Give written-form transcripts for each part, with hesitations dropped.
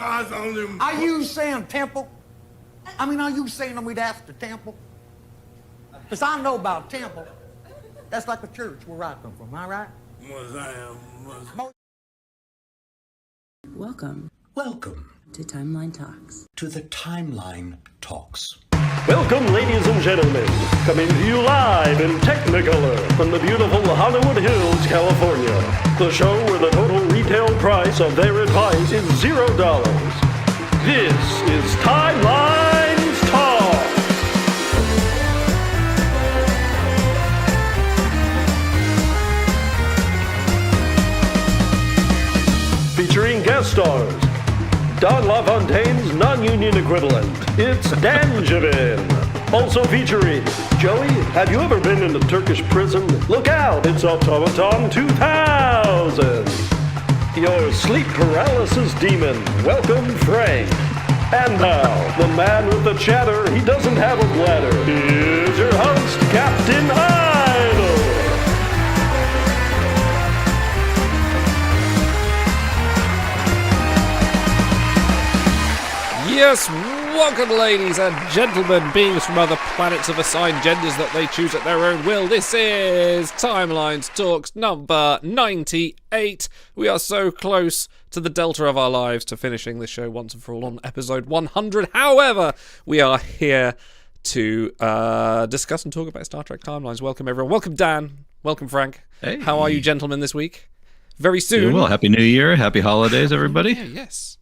eyes on them. Are you saying temple? I mean, are you saying we'd ask the temple? Because I know about temple. That's like a church where I come from, am I right? Welcome to Timeline Talks. To the Timeline Talks. Welcome, ladies and gentlemen, coming to you live in Technicolor from the beautiful Hollywood Hills, California. The show where the total retail price of their advice is $0. This is Timelines Talk. Featuring guest stars, Don LaFontaine's non-union equivalent, it's Danjevin. Also featuring, Joey, have you ever been in a Turkish prison? Look out, it's Automaton 2000. Your sleep paralysis demon, welcome Frank. And now, the man with the chatter, he doesn't have a bladder. Here's your host, Captain Idol. Yes, welcome ladies and gentlemen, beings from other planets of assigned genders that they choose at their own will. This is Timelines Talks number 98. We are so close to the delta of our lives to finishing this show once and for all on episode 100. However, we are here to discuss and talk about Star Trek Timelines. Welcome everyone. Welcome Dan. Welcome Frank. Hey. How are you gentlemen this week? Very soon. Doing well. Happy New Year. Happy holidays, everybody. Yeah, yes.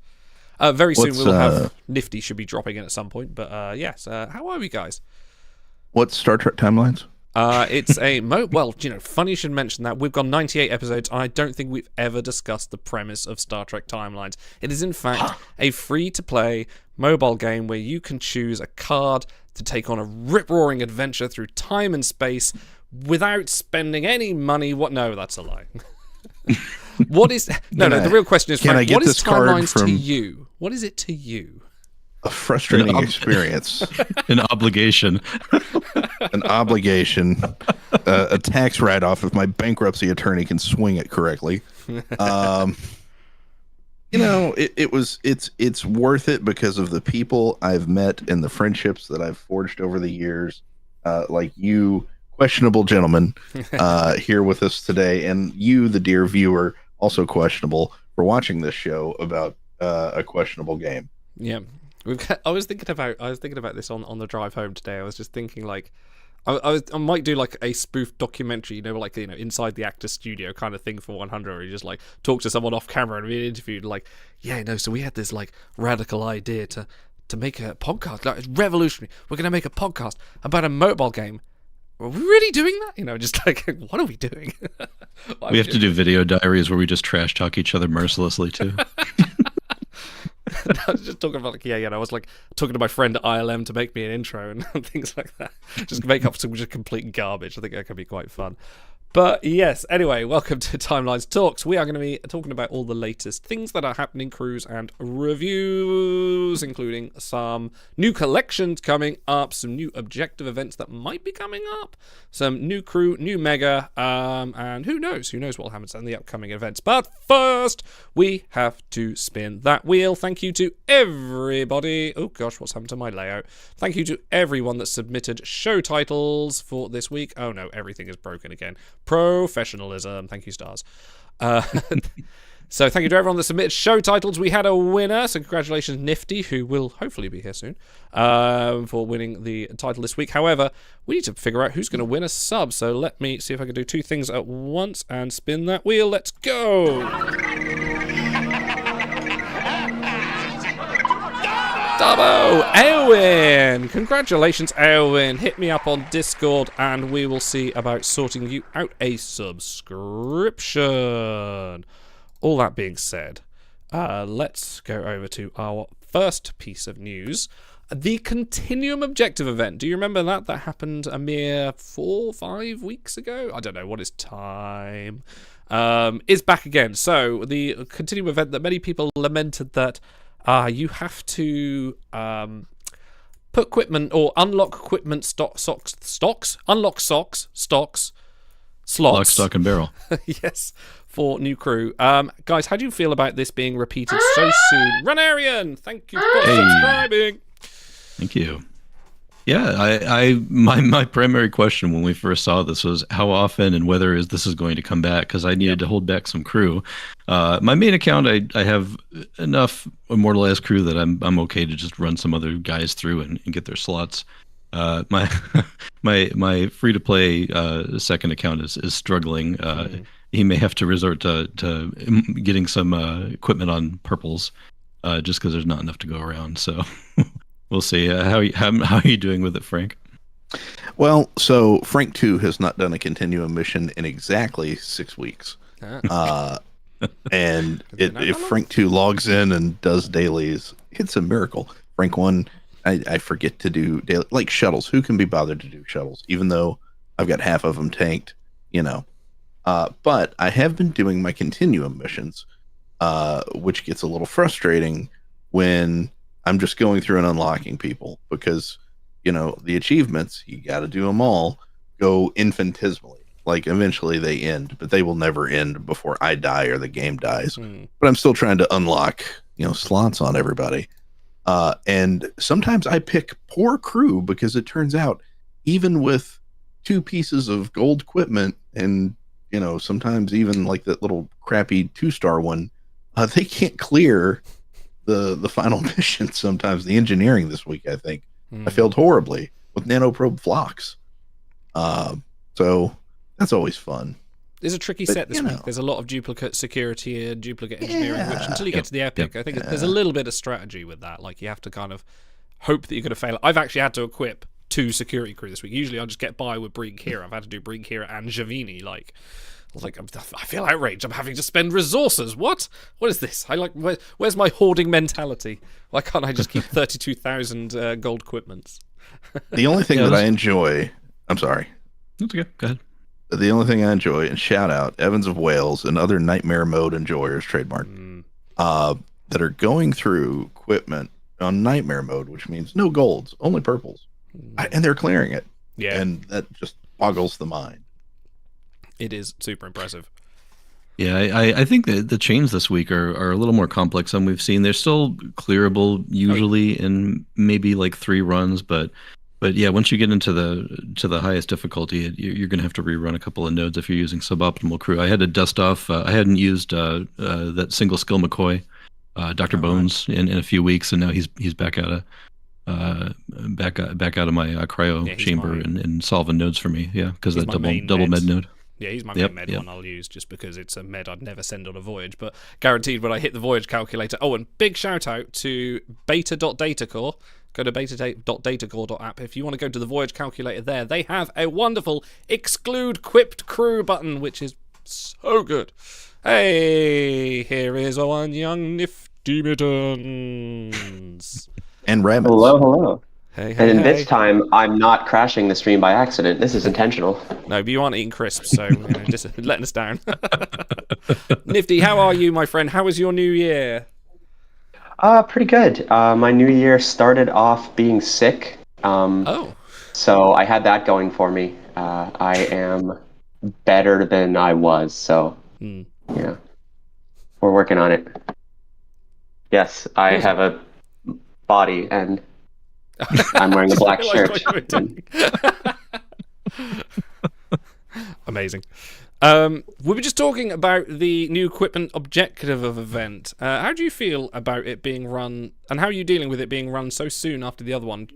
Very soon we'll have Nifty should be dropping in at some point, but yes. How are we guys? What's Star Trek Timelines? It's a well, funny you should mention that. We've got 98 episodes, and I don't think we've ever discussed the premise of Star Trek Timelines. It is in fact a free-to-play mobile game where you can choose a card to take on a rip-roaring adventure through time and space without spending any money. No, that's a lie. What is the real question is, Frank, what is Timelines to you? What is it to you? A frustrating experience. An obligation. An obligation. A tax write-off if my bankruptcy attorney can swing it correctly. It's worth it because of the people I've met and the friendships that I've forged over the years, like you questionable gentleman here with us today, and you, the dear viewer, also questionable for watching this show about a questionable game. Yeah, I was thinking about this on the drive home today. I was just thinking, like, I might do like a spoof documentary, inside the actor's studio kind of thing for 100, where you just like talk to someone off camera and be interviewed, like, so we had this like radical idea to make a podcast, like it's revolutionary. We're gonna make a podcast about a mobile game. Are we really doing that? Just like, what are we doing? We have to do video diaries where we just trash talk each other mercilessly too. I was just talking about I was like talking to my friend ILM to make me an intro and things like that. Just make up some just complete garbage. I think that could be quite fun. But yes, anyway, welcome to Timelines Talks. We are going to be talking about all the latest things that are happening, crews and reviews, including some new collections coming up, some new objective events that might be coming up, some new crew, new mega, and who knows what happens in the upcoming events. But first, we have to spin that wheel. Thank you to everybody. Oh gosh, what's happened to my layout? Thank you to everyone that submitted show titles for this week. Oh no, everything is broken again. Professionalism. Thank you, stars. So thank you to everyone that submitted show titles. We had a winner, so congratulations, Nifty, who will hopefully be here soon, for winning the title this week. However, we need to figure out who's going to win a sub, so let me see if I can do two things at once and spin that wheel. Let's go! Dabo! Elwin! Congratulations, Elwin. Hit me up on Discord and we will see about sorting you out a subscription. All that being said, let's go over to our first piece of news. The Continuum Objective event. Do you remember that? That happened a mere 4 or 5 weeks ago? I don't know. What is time? Is back again. So the Continuum event that many people lamented that you have to put equipment or unlock equipment slots. Lock, stock, and barrel. Yes, for new crew. Guys, how do you feel about this being repeated so soon? Runarian, thank you for subscribing. Thank you. Yeah, my primary question when we first saw this was how often and whether this is going to come back, because I needed to hold back some crew. My main account, I have enough immortalized crew that I'm okay to just run some other guys through and get their slots. My free to play second account is struggling. He may have to resort to getting some equipment on purples, just because there's not enough to go around. So we'll see. How are you doing with it, Frank? Well, so Frank 2 has not done a continuum mission in exactly 6 weeks. And if Frank 2 logs in and does dailies, it's a miracle. Frank 1, I forget to do daily, like shuttles. Who can be bothered to do shuttles? Even though I've got half of them tanked, But I have been doing my continuum missions, which gets a little frustrating when I'm just going through and unlocking people because, the achievements, you got to do them all, go infinitesimally. Like eventually they end, but they will never end before I die or the game dies. But I'm still trying to unlock, slots on everybody. And sometimes I pick poor crew because it turns out even with 2 pieces of gold equipment and, sometimes even like that little crappy 2-star one, they can't clear the final mission. Sometimes the engineering this week, I think I failed horribly with nanoprobe flocks. So that's always fun. There's a tricky set this week. There's a lot of duplicate security and duplicate engineering, which until you get to the epic, I think there's a little bit of strategy with that. Like you have to kind of hope that you're going to fail. I've actually had to equip 2 security crew this week. Usually I just get by with Brig Kira. I've had to do Brig Kira and Javini. I feel outraged. I'm having to spend resources. What is this? Where's my hoarding mentality? Why can't I just keep 32,000 gold equipments? The only thing that I enjoy, I'm sorry. That's okay. Go ahead. The only thing I enjoy, and shout out Evans of Wales and other Nightmare Mode enjoyers, trademark, that are going through equipment on Nightmare Mode, which means no golds, only purples. And they're clearing it. Yeah. And that just boggles the mind. It is super impressive. Yeah, I think that the chains this week are a little more complex than we've seen. They're still clearable usually in maybe like 3 runs, but yeah, once you get into the highest difficulty, you're going to have to rerun a couple of nodes if you're using suboptimal crew. I had to dust off. I hadn't used that single skill McCoy, Dr. Bones, in a few weeks, and now he's back out of back out of my cryo chamber and solving nodes for me. Yeah, because that double med node. Yeah, he's my main med one I'll use just because it's a med I'd never send on a voyage, but guaranteed when I hit the voyage calculator. Oh, and big shout out to beta.datacore. Go to beta.datacore.app. If you want to go to the voyage calculator there, they have a wonderful exclude quipped crew button, which is so good. Hey, here is one young nifty mittens. And rabbits. Hello. Hey, and this time, I'm not crashing the stream by accident. This is intentional. No, but you aren't eating crisps, so just letting us down. Nifty, how are you, my friend? How was your new year? Pretty good. My new year started off being sick. So I had that going for me. I am better than I was, so yeah. We're working on it. Yes, I have a body and I'm wearing a black shirt. Amazing. We were just talking about the new equipment objective of event. How do you feel about it being run, and how are you dealing with it being run so soon after the other one,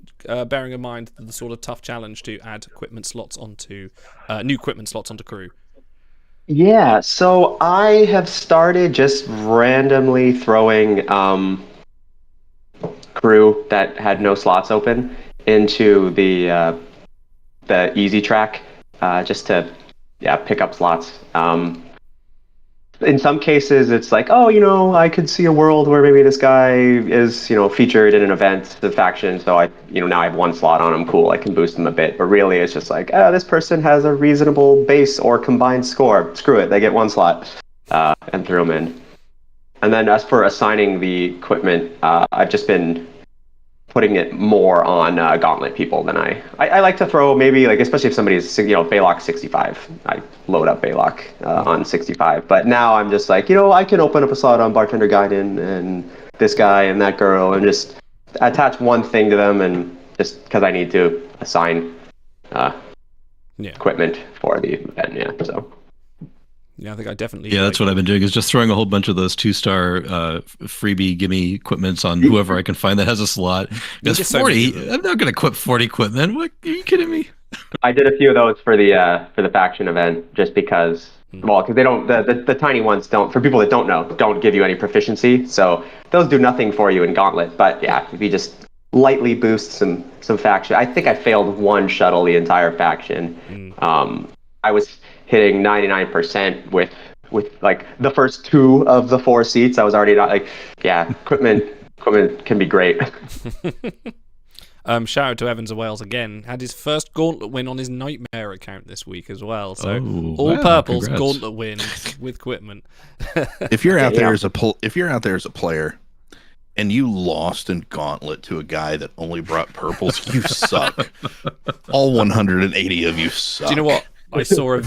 bearing in mind the sort of tough challenge to add equipment slots onto new equipment slots onto crew? Yeah, so I have started just randomly throwing crew that had no slots open into the easy track just to pick up slots. In some cases it's like, I could see a world where maybe this guy is featured in an event, the faction, so I now I have 1 slot on him, cool, I can boost him a bit. But really it's just like, this person has a reasonable base or combined score, screw it, they get 1 slot, and throw them in. And then as for assigning the equipment, I've just been putting it more on Gauntlet people than I like to throw maybe like, especially if somebody's Baylock 65. I load up Baylock on 65, but now I'm just like, I can open up a slot on Bartender Gaiden and this guy and that girl and just attach one thing to them, and just because I need to assign equipment for the event. Yeah, so. Yeah, I think I definitely. Yeah, that's what I've been doing, is just throwing a whole bunch of those 2-star freebie gimme equipments on whoever I can find that has a slot. Because 40, I'm not going to equip 40 equipment. What, are you kidding me? I did a few of those for the faction event, just because, well, because they don't, the tiny ones don't, for people that don't know, don't give you any proficiency. So those do nothing for you in Gauntlet. But yeah, if you just lightly boost some faction. I think I failed one shuttle the entire faction. I was hitting 99% with like the first 2 of the 4 seats. I was already not like, equipment can be great. Shout out to Evans of Wales again. Had his first Gauntlet win on his Nightmare account this week as well. So all purples congrats. Gauntlet win with equipment. If you're out there as a player and you lost in Gauntlet to a guy that only brought purples, you suck. All 180 of you suck. Do you know what? I saw a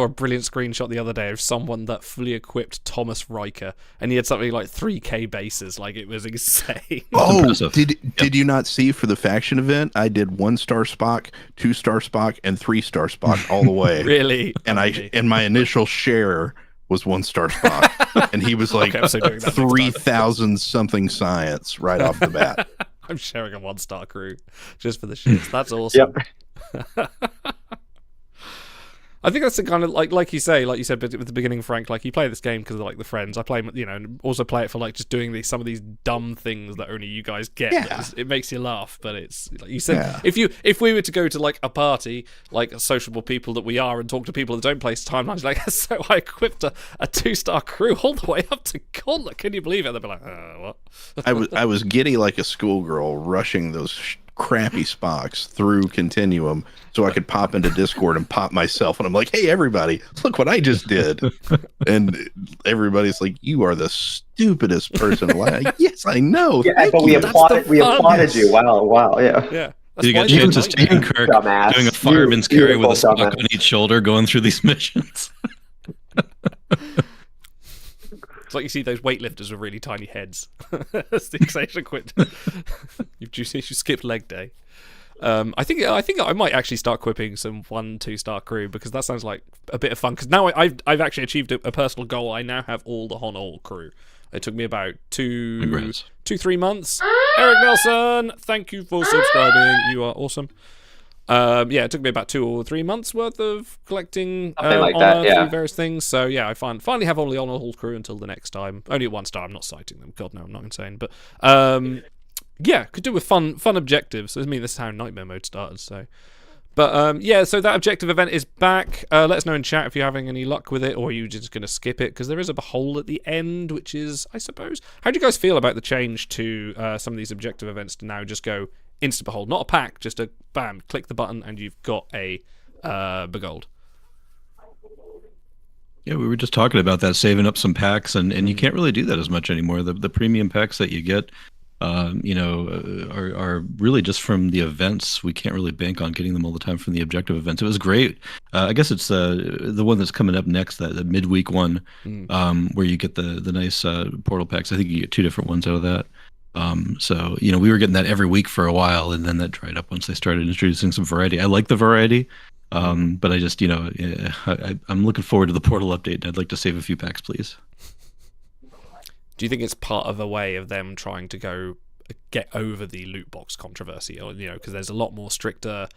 brilliant screenshot the other day of someone that fully equipped Thomas Riker, and he had something like 3k bases. Like, it was insane. Oh, did you not see for the faction event? I did 1-star Spock, 2-star Spock, and 3-star Spock all the way. Really? And my initial share was 1-star Spock, and he was like 3,000 something science right off the bat. I'm sharing a 1-star crew just for the shits. That's awesome. Yep. I think that's the kind of like you said at the beginning, Frank. Like, you play this game because of like the friends. I play, and also play it for like just doing some of these dumb things that only you guys get. Yeah. It makes you laugh, but it's like you said. If we were to go to like a party, like sociable people that we are, and talk to people that don't play timelines, like, so I equipped a 2-star crew all the way up to Gauntlet. Can you believe it? They'd be like, what? I was giddy like a schoolgirl rushing those crappy Spocks through Continuum so I could pop into Discord and pop myself, and I'm like, hey everybody, look what I just did. And everybody's like, you are the stupidest person alive. Like, yes, I know. Yeah, but we applauded you. Wow, yeah. You got chances to Ian Kirk doing a fireman's carry with a Spock on each shoulder going through these missions. It's like you see those weightlifters with really tiny heads. That's the excitation quit. You skipped leg day. I think I might actually start quipping some 1-2-star crew, because that sounds like a bit of fun. Because now I've actually achieved a personal goal. I now have all the Honol crew. It took me about 2-3 months. Eric Nelson, thank you for subscribing. You are awesome. It took me about 2 or 3 months worth of collecting honor through various things. So yeah, I finally have all the honor hall crew until the next time. Only at 1-star. I'm not citing them. God no, I'm not insane. But could do with fun objectives. I mean, this is how Nightmare mode started. So, but so that objective event is back. Let us know in chat if you're having any luck with it, or are you just going to skip it, because there is a hole at the end, which is, I suppose. How do you guys feel about the change to some of these objective events to now just go instant behold, not a pack, just a bam, click the button and you've got a begold? Yeah, we were just talking about that, saving up some packs, and you can't really do that as much anymore. The premium packs that you get are really just from the events. We can't really bank on getting them all the time from the objective events. It was great. I guess it's the one that's coming up next, the midweek one, where you get the nice portal packs. I think you get 2 different ones out of that. So we were getting that every week for a while, and then that dried up once they started introducing some variety. I like the variety, but I just I'm looking forward to the portal update. I'd like to save a few packs, please. Do you think it's part of a way of them trying to get over the loot box controversy, or because there's a lot more stricter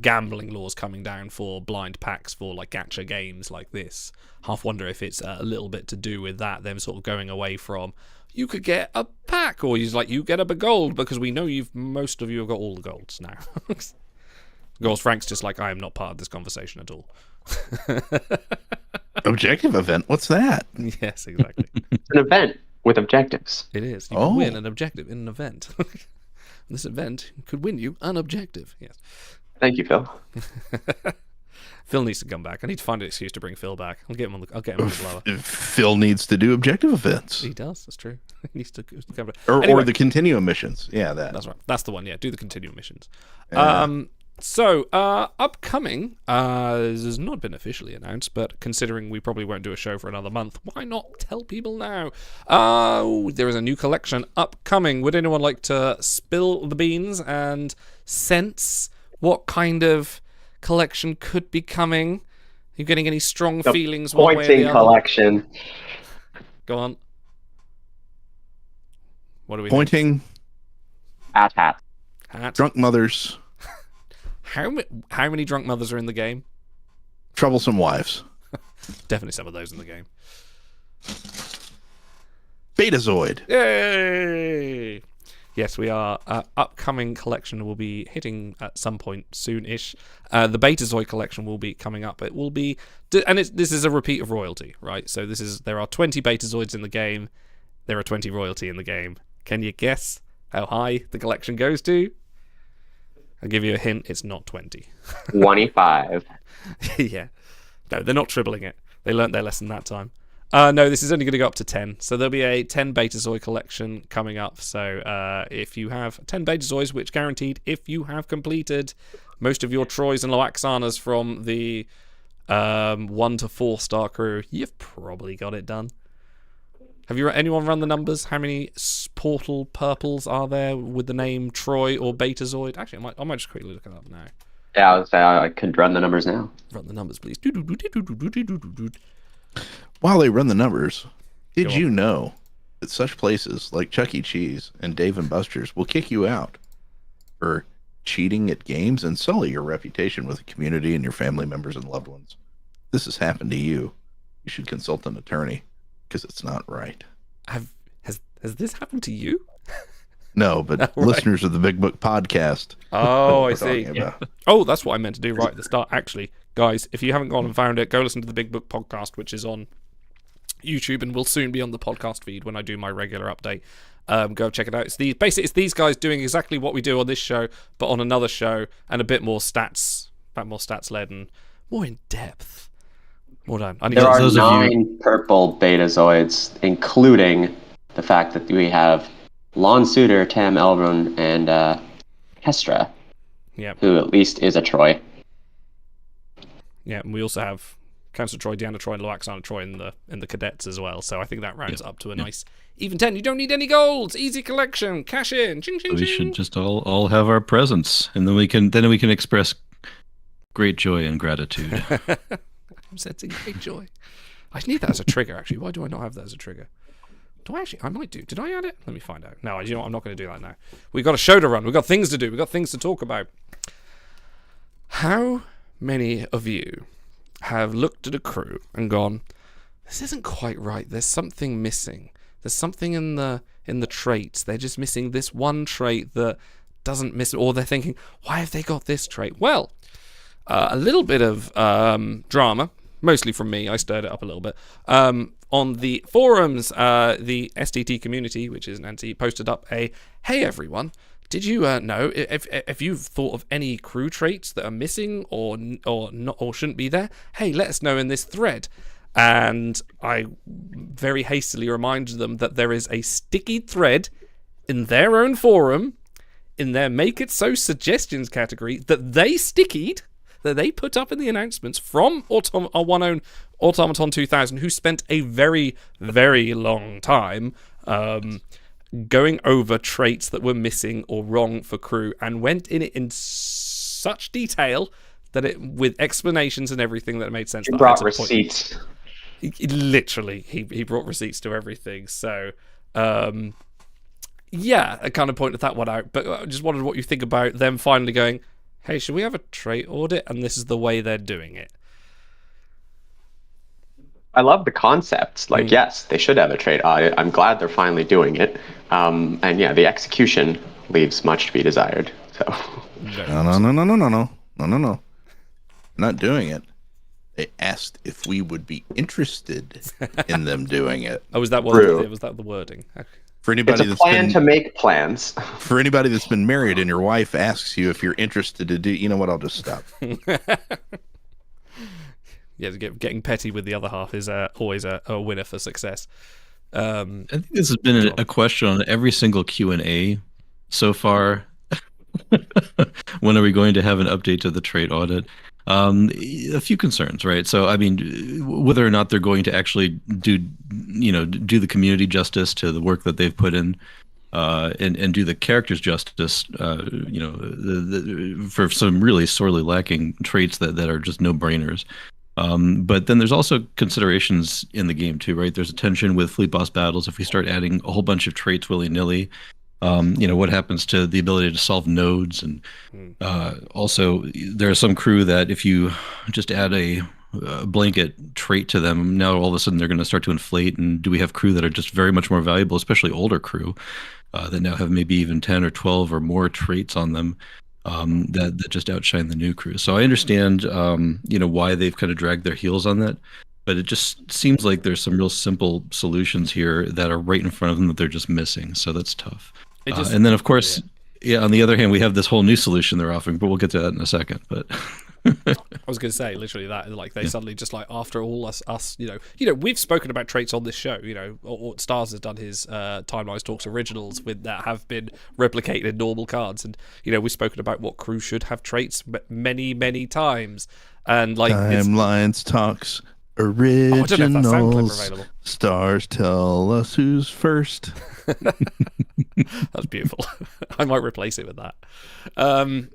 gambling laws coming down for blind packs for like gacha games like this? Half wonder if it's a little bit to do with that, them sort of going away from, you could get a pack, or you get a gold, because we know most of you have got all the golds now. Goals Frank's just like, I am not part of this conversation at all. Objective event? What's that? Yes, exactly. It's an event with objectives. It is. You can win an objective in an event. This event could win you an objective. Yes. Thank you, Phil. Phil needs to come back. I need to find an excuse to bring Phil back. I'll get him on the blower. Phil needs to do objective events. He does. That's true. He needs to come back. Or the continuum missions. Yeah, That's right. That's the one. Yeah, do the continuum missions. Yeah. So, upcoming, this has not been officially announced, but considering we probably won't do a show for another month, why not tell people now? There is a new collection upcoming. Would anyone like to spill the beans and sense what kind of collection could be coming? Are you getting any strong feelings one way or the Pointing other? collection. Go on. What do we Pointing, Hat. Hat. drunk mothers, How many drunk mothers are in the game? troublesome wives, Definitely some of those in the game. Betazoid. Yay! Yes, we are. Upcoming collection will be hitting at some point soon-ish. The Betazoid collection will be coming up. It will be, and this is a repeat of royalty, right? So there are 20 Betazoids in the game. There are 20 royalty in the game. Can you guess how high the collection goes to? I'll give you a hint. It's not 20. 25. Yeah. No, they're not tripling it. They learnt their lesson that time. No, this is only going to go up to 10. So there'll be a 10 Betazoid collection coming up. So if you have 10 Betazoids, which guaranteed if you have completed most of your Troys and Loaxanas from the 1 to 4 star crew, you've probably got it done. Have anyone run the numbers? How many portal purples are there with the name Troy or Betazoid? Actually, I might just quickly look it up now. Yeah, I could run the numbers now. Run the numbers, please. While they run the numbers, did Go on. you know that such places like Chuck E. Cheese and Dave & Buster's will kick you out for cheating at games and sully your reputation with the community and your family members and loved ones? If this has happened to you, you should consult an attorney because it's not right. Has this happened to you? No, but Right. listeners of the Big Book podcast. Oh, I we're see. talking about. Oh, that's what I meant to do right at the start. Actually, guys, if you haven't gone and found it, go listen to the Big Book podcast, which is on YouTube and will soon be on the podcast feed when I do my regular update. Go check it out. It's these guys doing exactly what we do on this show, but on another show and a bit more stats led and more in depth. More done. There are those of you- 9 purple Betazoids, including the fact that we have Lon Suitor, Tam Elrond, and Kestra, Yeah, who at least is a Troy. yeah. And we also have Cancer Troy, Deanna Troy, and Loaxana Troy in the cadets as well. So I think that rounds up to a nice even 10. You don't need any golds. Easy collection. Cash in. Ching, ching, We ching. should just all have our presents, and then we can express great joy and gratitude. I'm sensing great joy. I need that as a trigger, actually. Why do I not have that as a trigger? Do I actually? I might do. Did I add it? Let me find out. No, you know what? I'm not going to do that now. We've got a show to run. We've got things to do. We've got things to talk about. How many of you have looked at a crew and gone, this isn't quite right. There's something missing. There's something in the traits. They're just missing this one trait that doesn't miss, or they're thinking, why have they got this trait? Well, a little bit of drama, mostly from me. I stirred it up a little bit. On the forums, the STT community, which is Nancy, posted up a, hey everyone, did you know if you've thought of any crew traits that are missing or not or shouldn't be there? Hey, let us know in this thread. And I very hastily reminded them that there is a sticky thread in their own forum, in their Make It So suggestions category, that they stickied, that they put up in the announcements from our one own Automaton 2000, who spent a very, very long time going over traits that were missing or wrong for crew, and went in it in such detail that it, with explanations and everything, that it made sense. You that I brought had to point- receipts. Literally, he brought receipts to everything. So, yeah, I kind of pointed that one out. But I just wondered what you think about them finally going, hey, should we have a trait audit? And this is the way they're doing it. I love the concepts. Like, yes, they should have a trait audit. I'm glad they're finally doing it. And yeah, the execution leaves much to be desired. So, No. Not doing it. They asked if we would be interested in them doing it. Oh, was that True. was that the wording? Okay. For it's anybody a that's plan been to make plans. for anybody that's been married and your wife asks you if you're interested to do, you know what? I'll just stop. Yeah, getting petty with the other half is always a winner for success. I think this has been a question on every single Q&A so far. When are we going to have an update to the trait audit? A few concerns, right? So, I mean, whether or not they're going to actually do the community justice to the work that they've put in, and do the characters justice, for some really sorely lacking traits that are just no-brainers. But then there's also considerations in the game too, right? There's a tension with fleet boss battles. If we start adding a whole bunch of traits willy-nilly, what happens to the ability to solve nodes? And also, there are some crew that if you just add a blanket trait to them, now all of a sudden they're going to start to inflate. And do we have crew that are just very much more valuable, especially older crew that now have maybe even 10 or 12 or more traits on them? That just outshine the new crew. So I understand, why they've kind of dragged their heels on that, but it just seems like there's some real simple solutions here that are right in front of them that they're just missing. So that's tough. And then, of course, on the other hand, we have this whole new solution they're offering, but we'll get to that in a second. But I was going to say literally that, like they suddenly just like after all us, we've spoken about traits on this show. Or Stars has done his Timelines Talks originals with that have been replicated in normal cards, and we've spoken about what crew should have traits many times, and like Timelines Talks originals. I don't know if that sound clip available. Stars tell us who's first. That's beautiful. I might replace it with that. The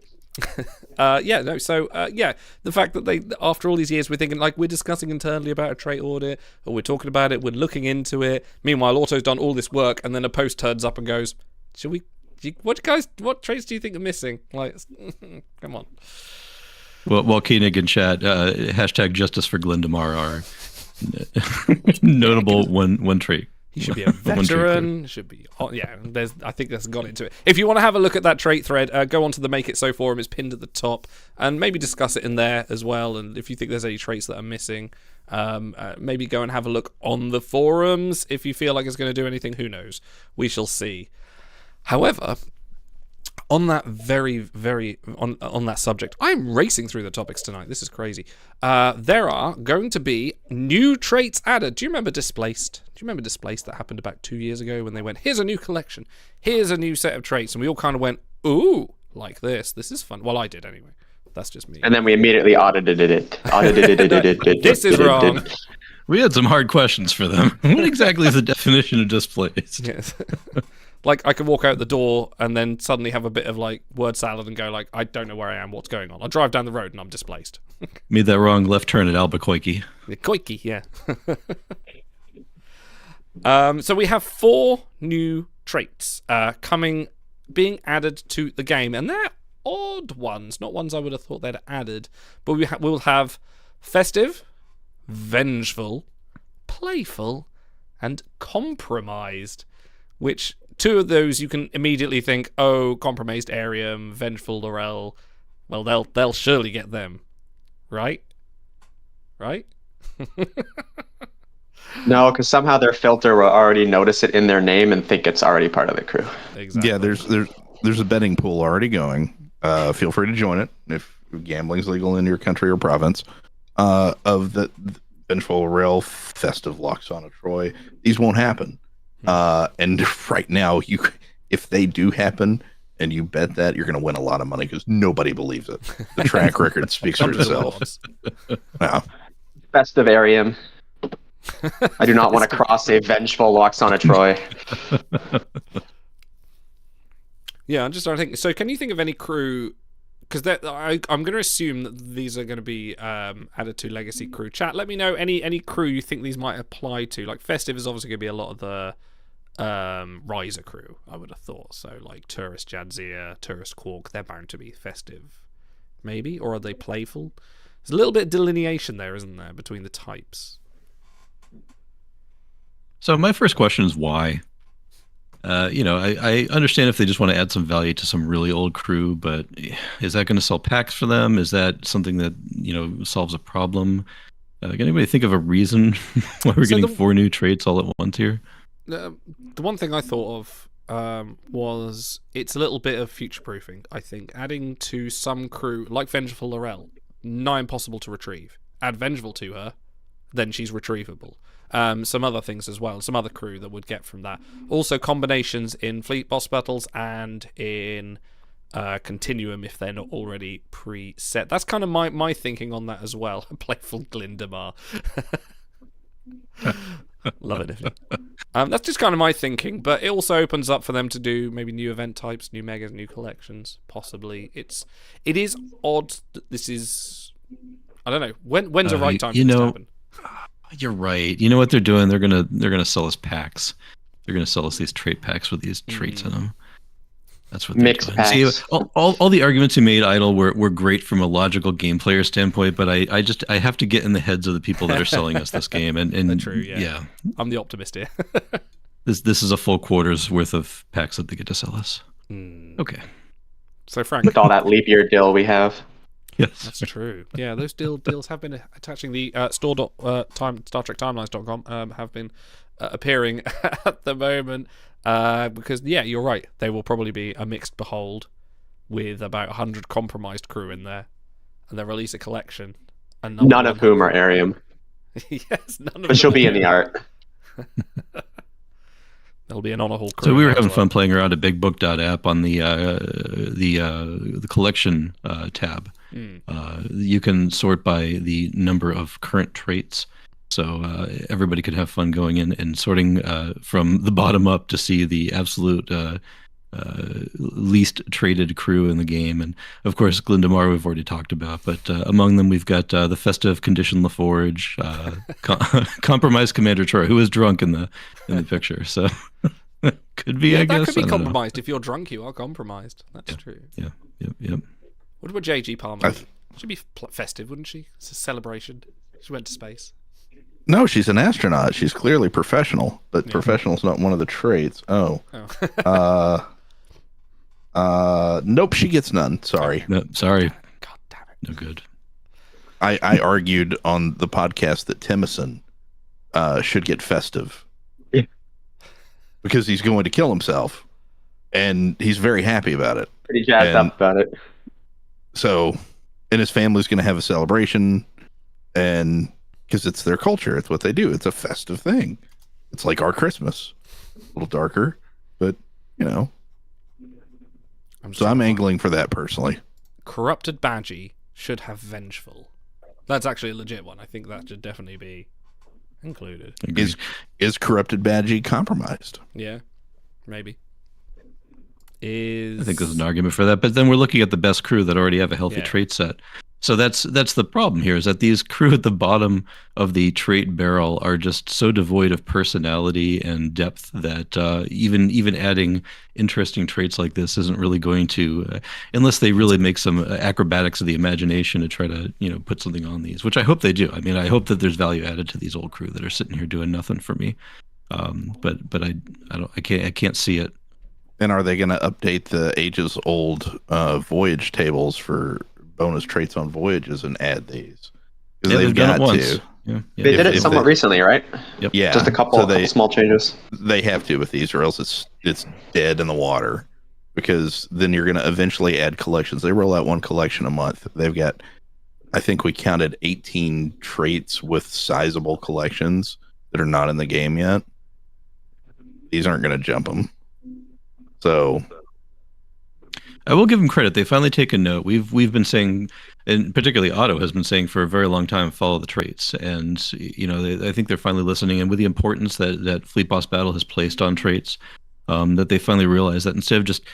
fact that they, after all these years, we're thinking like we're discussing internally about a trait audit, or we're talking about it, we're looking into it. Meanwhile, Auto's done all this work, and then a post turns up and goes, "Should we? What traits do you think are missing?" Like, come on. Well, Koenig in chat, hashtag justice for Glendamar are notable one trait. He should be a veteran. Should be, I think that's got into it. If you want to have a look at that trait thread, go onto the Make It So forum. It's pinned at the top, and maybe discuss it in there as well. And if you think there's any traits that are missing, maybe go and have a look on the forums. If you feel like it's going to do anything, who knows? We shall see. However, on that on that subject, I'm racing through the topics tonight. This is crazy. There are going to be new traits added. Do you remember Displaced? Do you remember Displaced? That happened about 2 years ago when they went, here's a new collection, here's a new set of traits, and we all kind of went, ooh, like this. This is fun. Well, I did anyway. That's just me. And then we immediately audited it. This is wrong. We had some hard questions for them. What exactly is the definition of displaced? Yes. Like, I could walk out the door and then suddenly have a bit of, like, word salad and go, like, I don't know where I am, what's going on. I drive down the road and I'm displaced. Made that wrong left turn at Albuquerque. Koiki, yeah. So we have 4 new traits being added to the game. And they're odd ones, not ones I would have thought they'd added. But we'll have Festive, Vengeful, Playful, and Compromised, which... 2 of those you can immediately think, oh, Compromised Arium, Vengeful Laurel. Well, they'll surely get them, right? No, because somehow their filter will already notice it in their name and think it's already part of the crew. Exactly. Yeah, there's a betting pool already going. Feel free to join it if gambling's legal in your country or province. Of the Vengeful Laurel, Festive Loxana Troy, these won't happen. And right now, if they do happen and you bet that, you're going to win a lot of money because nobody believes it. The track record speaks for itself. Wow. Festive Arium. I do not want to cross a Vengeful Loxana Troy. Yeah, I'm just trying to think. So, can you think of any crew? Because I'm going to assume that these are going to be added to Legacy crew. Chat, let me know any crew you think these might apply to. Like, Festive is obviously going to be a lot of the Riser crew, I would have thought. So, like, Tourist Jadzia, Tourist Quark, they're bound to be Festive, maybe? Or are they Playful? There's a little bit of delineation there, isn't there, between the types? So my first question is why? I understand if they just want to add some value to some really old crew, but is that going to sell packs for them? Is that something that, solves a problem? Can anybody think of a reason why we're getting 4 new traits all at once here? The one thing I thought of was it's a little bit of future-proofing, I think. Adding to some crew, like Vengeful Laurel, nigh impossible to retrieve. add Vengeful to her, then she's retrievable. Some other things as well, some other crew that would get from that. Also combinations in Fleet Boss battles and in Continuum if they're not already preset. That's kind of my thinking on that as well. Playful Glindamar. Love it. That's just kind of my thinking, but it also opens up for them to do maybe new event types, new megas, new collections, possibly. It is odd that this is... I don't know. When's the right time for this to happen? You're right. You know what they're doing? They're gonna sell us packs. They're gonna sell us these trait packs with these traits in them. That's what they're Mixed doing. packs. See, all the arguments you made, Idle, were great from a logical game player standpoint, but I have to get in the heads of the people that are selling us this game, and True, yeah. I'm the optimist here. this is a full quarter's worth of packs that they get to sell us. Okay. So Frank, With all that leap year dill we have. Yes, that's true. Yeah, those deals have been attaching. The StarTrekTimelines.com have been appearing at the moment because you're right. They will probably be a mixed behold with about 100 compromised crew in there, and they'll release a collection. None of whom are Arium. Yes, none of them. But she'll be in the art. There'll be an honor hall crew. So we were having fun playing around at BigBook.app on the collection tab. You can sort by the number of current traits, so everybody could have fun going in and sorting from the bottom up to see the absolute least traded crew in the game. And of course, Glindamar we've already talked about, but among them we've got the festive Condition LaForge, compromised Commander Troy, who is drunk in the picture. So could be, I guess. That could be compromised. If you're drunk, you are compromised. That's true. Yeah. Yep. What about JG Palmer? She'd be festive, wouldn't she? It's a celebration. She went to space. No, she's an astronaut. She's clearly professional, but professional's not one of the traits. Oh. Nope, she gets none. Sorry. No, sorry. God damn it. No good. I argued on the podcast that Timison should get festive. Yeah. Because he's going to kill himself. And he's very happy about it. Pretty jazzed up about it. So, and his family's going to have a celebration, and because it's their culture, it's what they do. It's a festive thing. It's like our Christmas, a little darker, but I'm angling for that personally. Corrupted Badgie should have Vengeful. That's actually a legit one. I think that should definitely be included. Is Corrupted Badgie compromised? Yeah, maybe. I think there's an argument for that, but then we're looking at the best crew that already have a healthy trait set. So that's the problem here, is that these crew at the bottom of the trait barrel are just so devoid of personality and depth that even adding interesting traits like this isn't really going to, unless they really make some acrobatics of the imagination to try to put something on these, which I hope they do. I mean, I hope that there's value added to these old crew that are sitting here doing nothing for me. But I can't see it. And are they going to update the ages old voyage tables for bonus traits on voyages and add these? Because they've got to. Yeah. They did it somewhat recently, right? Yep. Yeah, just a couple small changes. They have to with these, or else it's dead in the water. Because then you're going to eventually add collections. They roll out one collection a month. They've got, I think we counted 18 traits with sizable collections that are not in the game yet. These aren't going to jump them. So I will give them credit. They finally take a note. We've been saying, and particularly Otto has been saying for a very long time, follow the traits. And I think they're finally listening. And with the importance that Fleet Boss Battle has placed on traits, that they finally realize that instead of just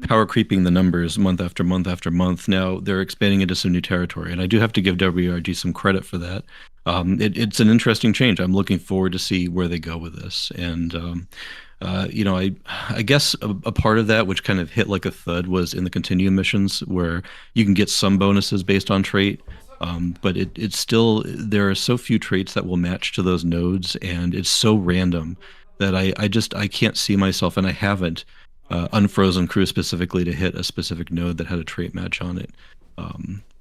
power creeping the numbers month after month after month, now they're expanding into some new territory. And I do have to give WRG some credit for that. It's an interesting change. I'm looking forward to see where they go with this. And I guess a part of that, which kind of hit like a thud, was in the Continuum missions, where you can get some bonuses based on trait, but it's still, there are so few traits that will match to those nodes, and it's so random that I can't see myself, and I haven't unfrozen crew specifically to hit a specific node that had a trait match on it.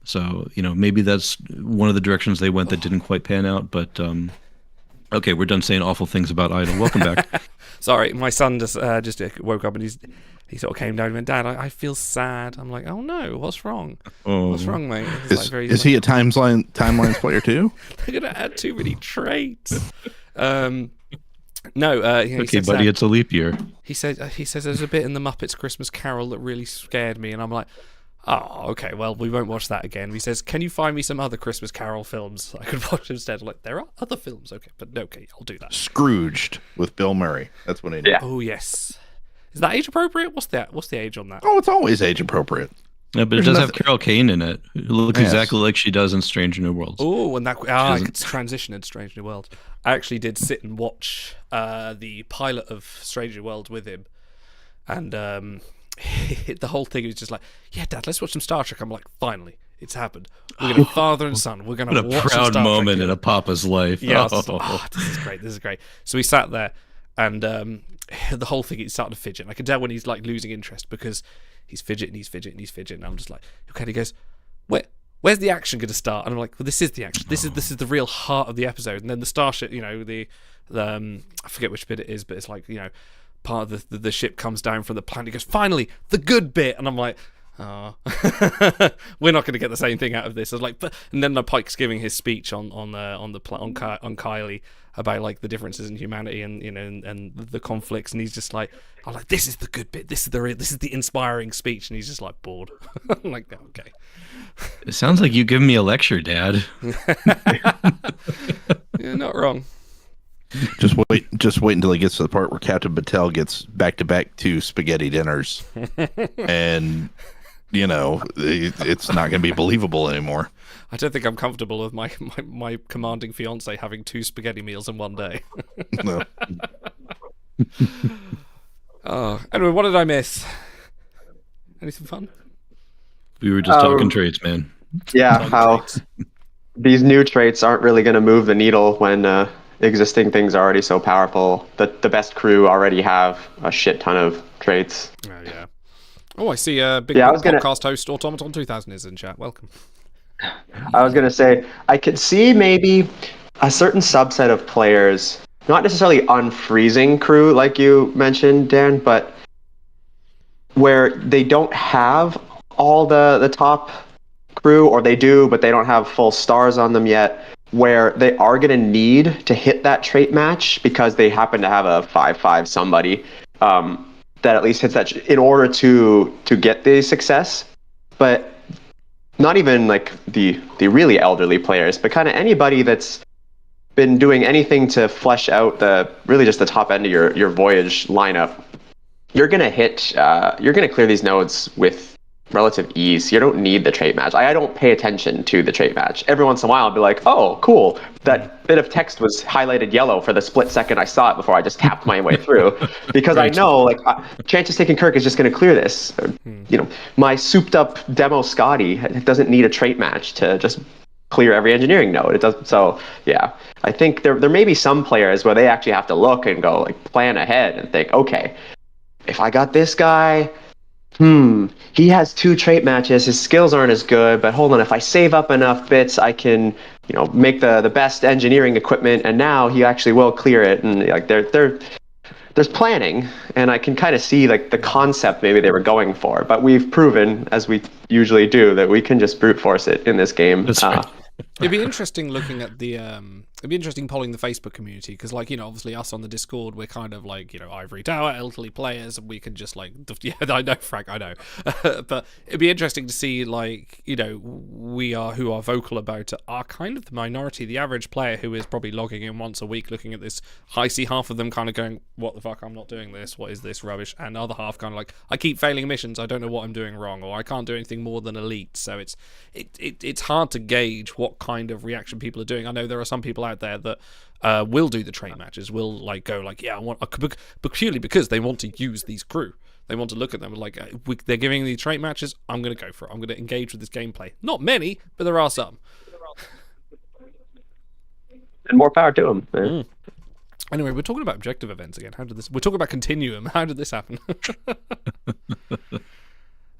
So maybe that's one of the directions they went that didn't quite pan out, but Okay, we're done saying awful things about Idol. Welcome back. Sorry, my son just woke up and he sort of came down and went, Dad, I feel sad. I'm like, oh no, what's wrong? Oh. What's wrong, mate? It's Is he a timelines player too? They're gonna add too many traits. No, he Okay, says buddy, that- it's a leap year. He says there's a bit in the Muppets Christmas Carol that really scared me, and I'm like, oh, okay, well, we won't watch that again. He says, can you find me some other Christmas Carol films I could watch instead? I'm like, there are other films, okay, but okay, I'll do that. Scrooged with Bill Murray. That's what I need. Yeah. Oh yes, is that age appropriate? What's the age on that? Oh, it's always age appropriate. Yeah, but There's it does have nothing- Carol Kane in it. It looks Yes. exactly like she does in Strange New Worlds. Oh, and I doesn't- could transition in Strange New World. I actually did sit and watch the pilot of Strange New World with him, and the whole thing was just like, yeah, Dad, let's watch some Star Trek. I'm like, finally, it's happened. We're gonna father and son. We're gonna What a watch some proud Star moment Trek. in a papa's life. Yeah, I was Oh. just like, oh, this is great. This is great. So we sat there, and the whole thing, he's starting to fidget. And I can tell when he's like losing interest because he's fidgeting. And I'm just like, okay. And he goes, where's the action going to start? And I'm like, well, this is the action. This is the real heart of the episode. And then the starship, the I forget which bit it is, but it's like, part of the ship comes down from the planet. He goes, finally, the good bit. And I'm like, oh, we're not going to get the same thing out of this. I was like, and then Pike's giving his speech on Kylie about like the differences in humanity and and the conflicts, and he's just like, I'm like, this is the good bit. This is the inspiring speech, and he's just like bored. I'm like, okay. It sounds like you giving me a lecture, Dad. You're not wrong. Just wait until he gets to the part where Captain Battelle gets back-to-back 2 spaghetti dinners, and it's not going to be believable anymore. I don't think I'm comfortable with my commanding fiance having 2 spaghetti meals in one day. No. Oh, anyway, what did I miss? Anything fun? We were just talking traits, man. Yeah, Fun how traits. these new traits aren't really going to move the needle when existing things are already so powerful. The best crew already have a shit ton of traits. Oh, yeah. Oh, I see big Yeah, I was gonna- podcast host Automaton 2000 is in chat. Welcome. I was going to say, I could see maybe a certain subset of players, not necessarily unfreezing crew like you mentioned, Dan, but where they don't have all the top crew, or they do, but they don't have full stars on them yet, where they are going to need to hit that trait match because they happen to have a 5/5 somebody that at least hits that in order to get the success. But not even like the really elderly players, but kind of anybody that's been doing anything to flesh out just the top end of your voyage lineup. You're gonna clear these nodes with relative ease. You don't need the trait match. I don't pay attention to the trait match. Every once in a while I'll be like, oh cool, that bit of text was highlighted yellow for the split second I saw it before I just tapped my way through, because I know like Chances Taken Kirk is just going to clear this. My souped up demo Scotty doesn't need a trait match to just clear every engineering node. It does. So yeah, I think there may be some players where they actually have to look and go like plan ahead and think, okay, if I got this guy, he has 2 trait matches, his skills aren't as good, but hold on, if I save up enough bits, I can, make the best engineering equipment, and now he actually will clear it. And like there's planning, and I can kind of see like the concept maybe they were going for, but we've proven, as we usually do, that we can just brute force it in this game. That's right. It'd be interesting looking at the it'd be interesting polling the Facebook community, because like obviously us on the Discord, we're kind of like ivory tower elderly players, and we can just like I know, Frank, I know. But it'd be interesting to see like we who are vocal about it are kind of the minority. The average player who is probably logging in once a week looking at this, I see half of them kind of going, what the fuck, I'm not doing this, what is this rubbish, and the other half kind of like, I keep failing missions, I don't know what I'm doing wrong, or I can't do anything more than elite. So it's hard to gauge what kind of reaction people are doing. I know there are some people out there that will do the trait matches, will like go like, yeah, I want, but purely because they want to use these crew. They want to look at them like, they're giving the trait matches, I'm going to go for it. I'm going to engage with this gameplay. Not many, but there are some. And more power to them. Anyway, we're talking about objective events again. We're talking about Continuum. How did this happen?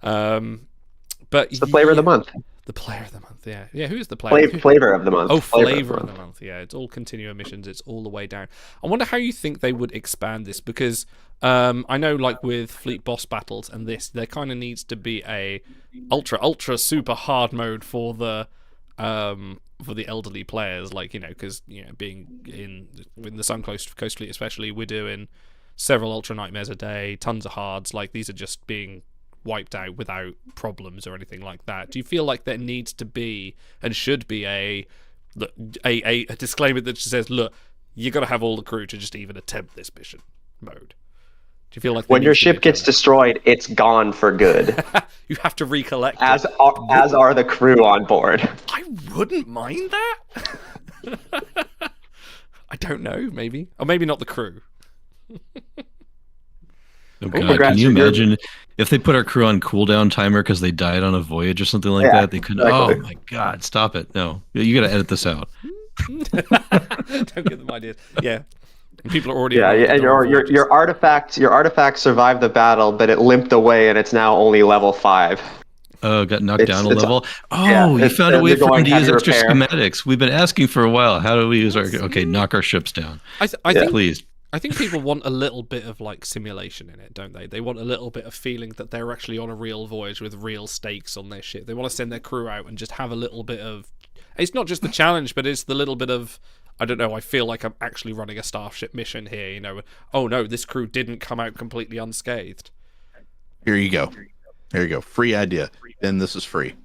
But It's the flavor of the month. The player of the month. month. Yeah, yeah. Who's the player? Flavor of the month. Oh, flavor of the month. Yeah, it's all continuum missions. It's all the way down. I wonder how you think they would expand this, because I know, like with fleet boss battles and this, there kind of needs to be a ultra super hard mode for the elderly players, like, you know, because, you know, being in the Sun Coast Fleet especially, we're doing several ultra nightmares a day, tons of hards. Like, these are just being wiped out without problems or anything like that. Do you feel like there needs to be and should be a disclaimer that just says, look, you got to have all the crew to just even attempt this mission mode? Do you feel like when your ship gets destroyed, it's gone for good? You have to recollect as are the crew on board. I wouldn't mind that. I don't know, maybe, or maybe not the crew. Oh, God. Can you imagine if they put our crew on cooldown timer because they died on a voyage or something like that? They couldn't. Exactly. Oh my God! Stop it! No, you got to edit this out. Don't give them ideas. Yeah, and people are already. And your artifact survived the battle, but it limped away, and it's now only level 5. Oh, got knocked down a level. Oh, you found a way for them to use extra schematics. We've been asking for a while. How do we use our? Okay, knock our ships down. I think, please. I think people want a little bit of like simulation in it, don't they? They want a little bit of feeling that they're actually on a real voyage with real stakes on their ship. They want to send their crew out and just have a little bit of. It's not just the challenge, but it's the little bit of, I don't know, I feel like I'm actually running a starship mission here, you know. Oh no, this crew didn't come out completely unscathed. Here you go. There you go. Free idea. Then this is free.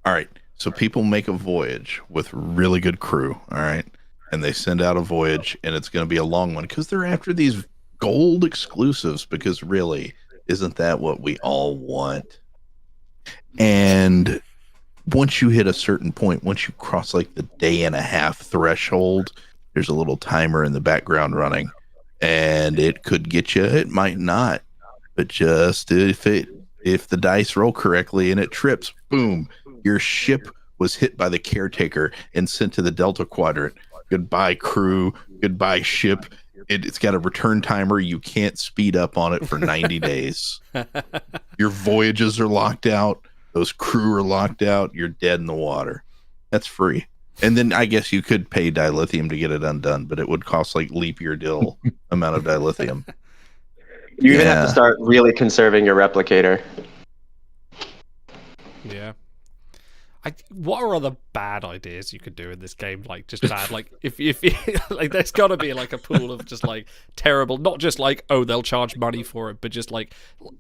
All right. So people make a voyage with really good crew. All right. And they send out a voyage, and it's going to be a long one because they're after these gold exclusives, because really, isn't that what we all want? And once you hit a certain point, once you cross like the day and a half threshold, there's a little timer in the background running, and it could get you. It might not, but just if the dice roll correctly and it trips, boom, your ship was hit by the caretaker and sent to the Delta Quadrant. Goodbye, crew. Goodbye, ship. It's got a return timer. You can't speed up on it for 90 days. Your voyages are locked out. Those crew are locked out. You're dead in the water. That's free. And then I guess you could pay dilithium to get it undone, but it would cost like leap year dill amount of dilithium. You even have to start really conserving your replicator. Yeah. What are other bad ideas you could do in this game? Like, just bad, like if like, there's got to be like a pool of just like terrible, not just like, oh, they'll charge money for it, but just like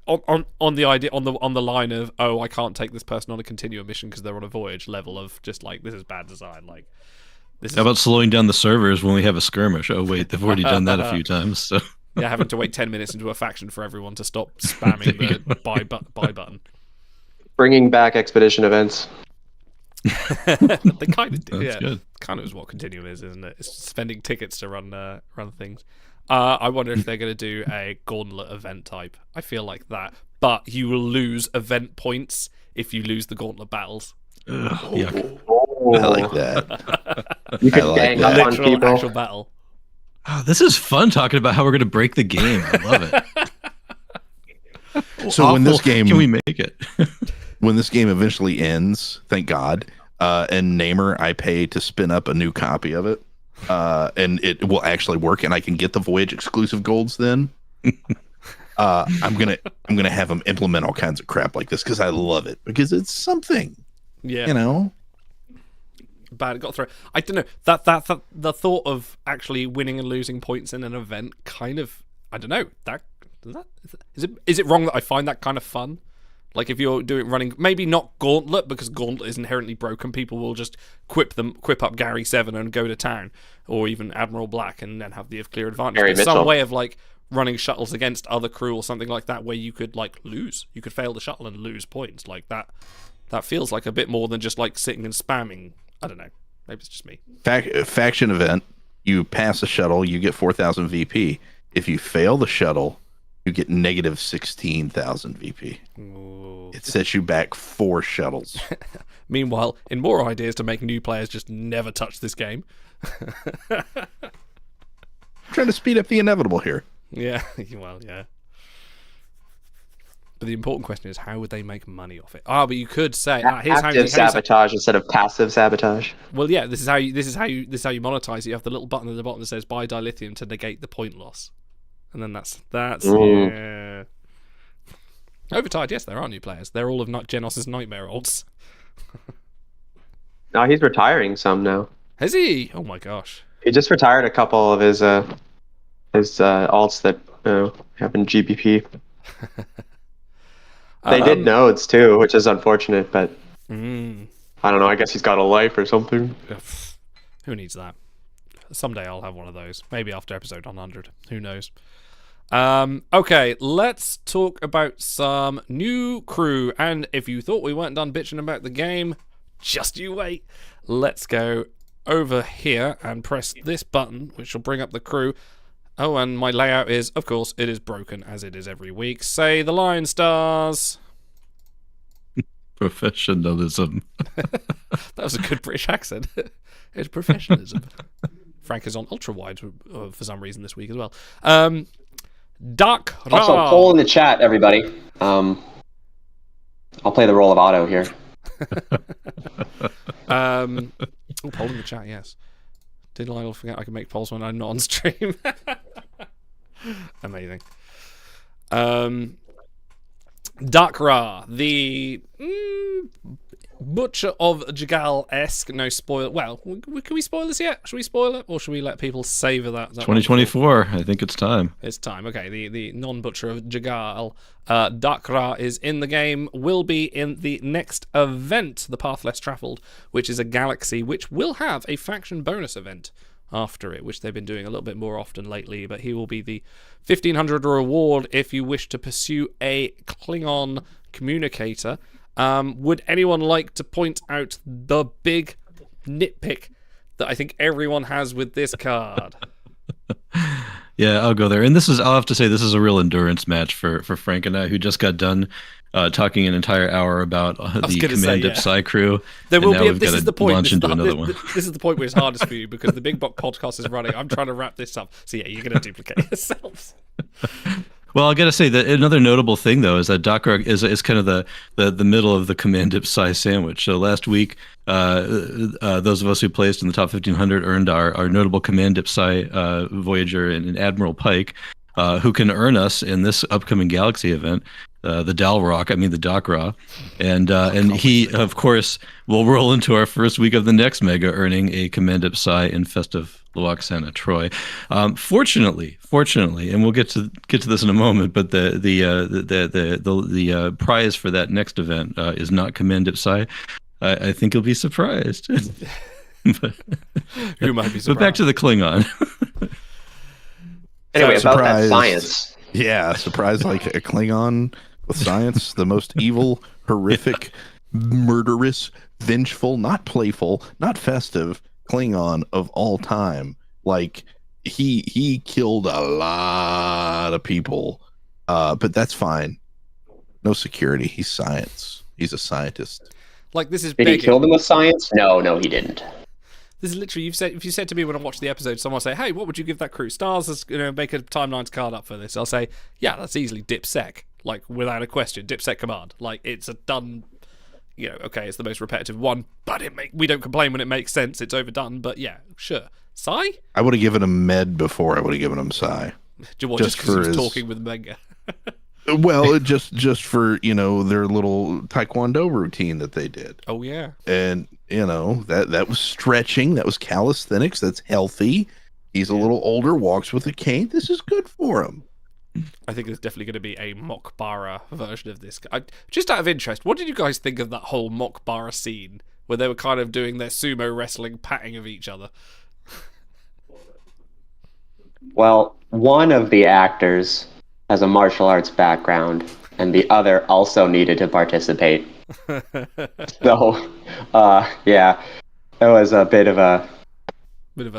on the idea, on the line of, oh, I can't take this person on a continuum mission because they're on a voyage level of just like, this is bad design. Like, how about slowing down the servers when we have a skirmish? Oh wait, they've already done that a few times. So yeah, having to wait 10 minutes into a faction for everyone to stop spamming the buy button. Bringing back expedition events. They kind of do, That's good. Kind of is what Continuum is, isn't it? It's spending tickets to run things. I wonder if they're going to do a gauntlet event type. I feel like that, but you will lose event points if you lose the gauntlet battles. Yuck. Oh, I like that. You could gang up on people. Actual battle. Oh, this is fun talking about how we're going to break the game. I love it. So when this game, can we make it? When this game eventually ends, thank God, and Namer, I pay to spin up a new copy of it, and it will actually work, and I can get the Voyage exclusive golds. Then I'm gonna have them implement all kinds of crap like this because I love it, because it's something. Yeah, you know. Bad, got through. I don't know that the thought of actually winning and losing points in an event kind of, I don't know, is it wrong that I find that kind of fun? Like, if you're running, maybe not Gauntlet, because Gauntlet is inherently broken. People will just quip up Gary 7 and go to town, or even Admiral Black, and then have the clear advantage. There's some way of like running shuttles against other crew or something like that, where you could like lose. You could fail the shuttle and lose points like that. That feels like a bit more than just like sitting and spamming. I don't know. Maybe it's just me. Faction event. You pass a shuttle, you get 4,000 VP. If you fail the shuttle, you get negative 16,000 VP. Ooh. It sets you back 4 shuttles. Meanwhile, in more ideas to make new players just never touch this game. I'm trying to speed up the inevitable here. Yeah, well, yeah. But the important question is, how would they make money off it? But you could say, Active sabotage instead of passive sabotage. Well, yeah, this is how you monetize it. You have the little button at the bottom that says buy dilithium to negate the point loss, and then that's yeah. Overtide, yes, there are new players. They're all of Genos's nightmare olds. No, he's retiring some now. Has he? Oh my gosh. He just retired a couple of his alts that have in GBP. They did nodes too, which is unfortunate, but I don't know. I guess he's got a life or something. Who needs that? Someday I'll have one of those. Maybe after episode 100. Who knows? Okay, let's talk about some new crew. And if you thought we weren't done bitching about the game, just you wait. Let's go over here and press this button, which will bring up the crew. Oh, and my layout is, of course, it is broken, as it is every week. Say the line stars. Professionalism. That was a good British accent. It's professionalism. Frank is on ultra-wide for some reason this week as well. Dark Ra. Also, poll in the chat, everybody. I'll play the role of Otto here. Poll in the chat, yes. Did Lionel forget I can make polls when I'm not on stream? Amazing. Dark Ra, the Butcher of Jagal-esque. No spoil. Well, can we spoil this yet? Should we spoil it, or should we let people savor that? 2024. I think it's time. It's time. Okay. The non-Butcher of Jagal, Dark Ra, is in the game. Will be in the next event, the Path Less Traveled, which is a galaxy which will have a faction bonus event after it, which they've been doing a little bit more often lately. But he will be the 1500 reward if you wish to pursue a Klingon communicator. Would anyone like to point out the big nitpick that I think everyone has with this card? Yeah, I'll go there. And I'll have to say, this is a real endurance match for Frank and I, who just got done talking an entire hour about the Command Psi crew. There will be. This is the point. Launch into another one. This is the point where it's hardest for you because the Big Box podcast is running. I'm trying to wrap this up. So yeah, you're going to duplicate yourselves. Well, I got to say that another notable thing, though, is that Dakar is kind of the middle of the Command Psi sandwich. So last week, those of us who placed in the top 1500 earned our notable Command Psi Voyager and Admiral Pike, who can earn us in this upcoming Galaxy event, the Dakra. And he, of course, will roll into our first week of the next Mega, earning a Command Psi in Festive Luoxana Troy. Fortunately, and we'll get to this in a moment, but the prize for that next event is not Command Psi. I think you'll be surprised. Who might be surprised? But back to the Klingon. Anyway, about that Surprise. science. Yeah, surprise like a Klingon with science, the most evil, horrific, murderous, vengeful, not playful, not festive Klingon of all time. Like he killed a lot of people, but that's fine. No security. He's science. He's a scientist. Like this is. Did he kill them with science? No, he didn't. This is literally if you said to me when I watched the episode, someone will say, "Hey, what would you give that crew?" Stars, make a timelines card up for this. I'll say, "Yeah, that's easily DipSec, like without a question, DipSec command. Like it's a done." Okay, it's the most repetitive one, but we don't complain when it makes sense. It's overdone, but yeah, sure. Psi? I would have given him Med before I would have given him Psi. Just because he was talking with Menga. Well, just for their little Taekwondo routine that they did. Oh yeah, and that was stretching. That was calisthenics. That's healthy. He's a little older, walks with a cane. This is good for him. I think there's definitely going to be a Mokbara version of this. Just out of interest, what did you guys think of that whole Mokbara scene where they were kind of doing their sumo wrestling patting of each other? Well, one of the actors has a martial arts background, and the other also needed to participate. So, yeah, it was a bit of a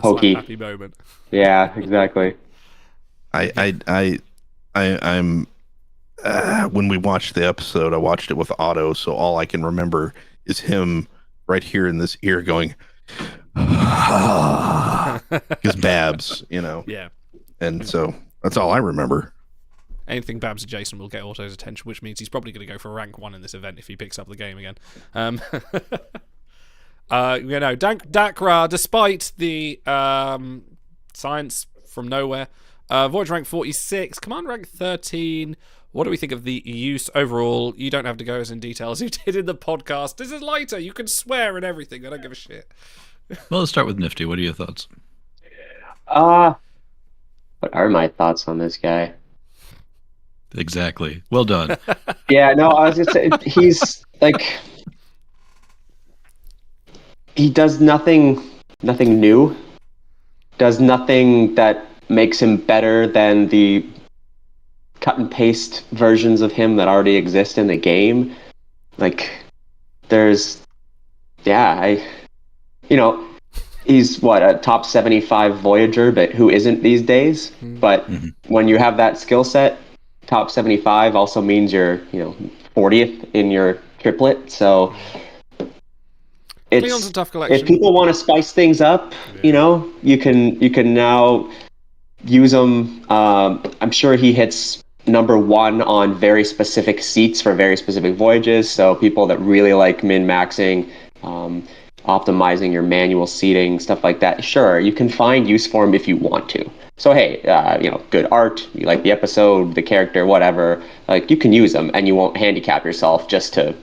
hokey happy moment. Yeah, exactly. I'm when we watched the episode, I watched it with Otto, so all I can remember is him right here in this ear going, his babs, Yeah. And so that's all I remember. anything Babs adjacent will get Auto's attention, which means he's probably going to go for rank 1 in this event if he picks up the game again. Dakra, despite the science from nowhere, Voyage rank 46, Command rank 13. What do we think of the use overall? You don't have to go as in detail as you did in the podcast. This is lighter. You can swear and everything. I don't give a shit. Well, let's start with Nifty. What are your thoughts? What are my thoughts on this guy? Exactly. Well done. Yeah, no, I was just saying, he's like, he does nothing new, does nothing that makes him better than the cut and paste versions of him that already exist in the game. Like, there's, he's what, a top 75 Voyager, but who isn't these days? But when you have that skill set, top 75 also means you're, 40th in your triplet. So Klingons a tough collection. If people want to spice things up, you can now use him. I'm sure he hits number 1 on very specific seats for very specific voyages. So people that really like min-maxing, optimizing your manual seating, stuff like that. Sure, you can find use for him if you want to. So hey, good art, you like the episode, the character, whatever, like you can use him and you won't handicap yourself just to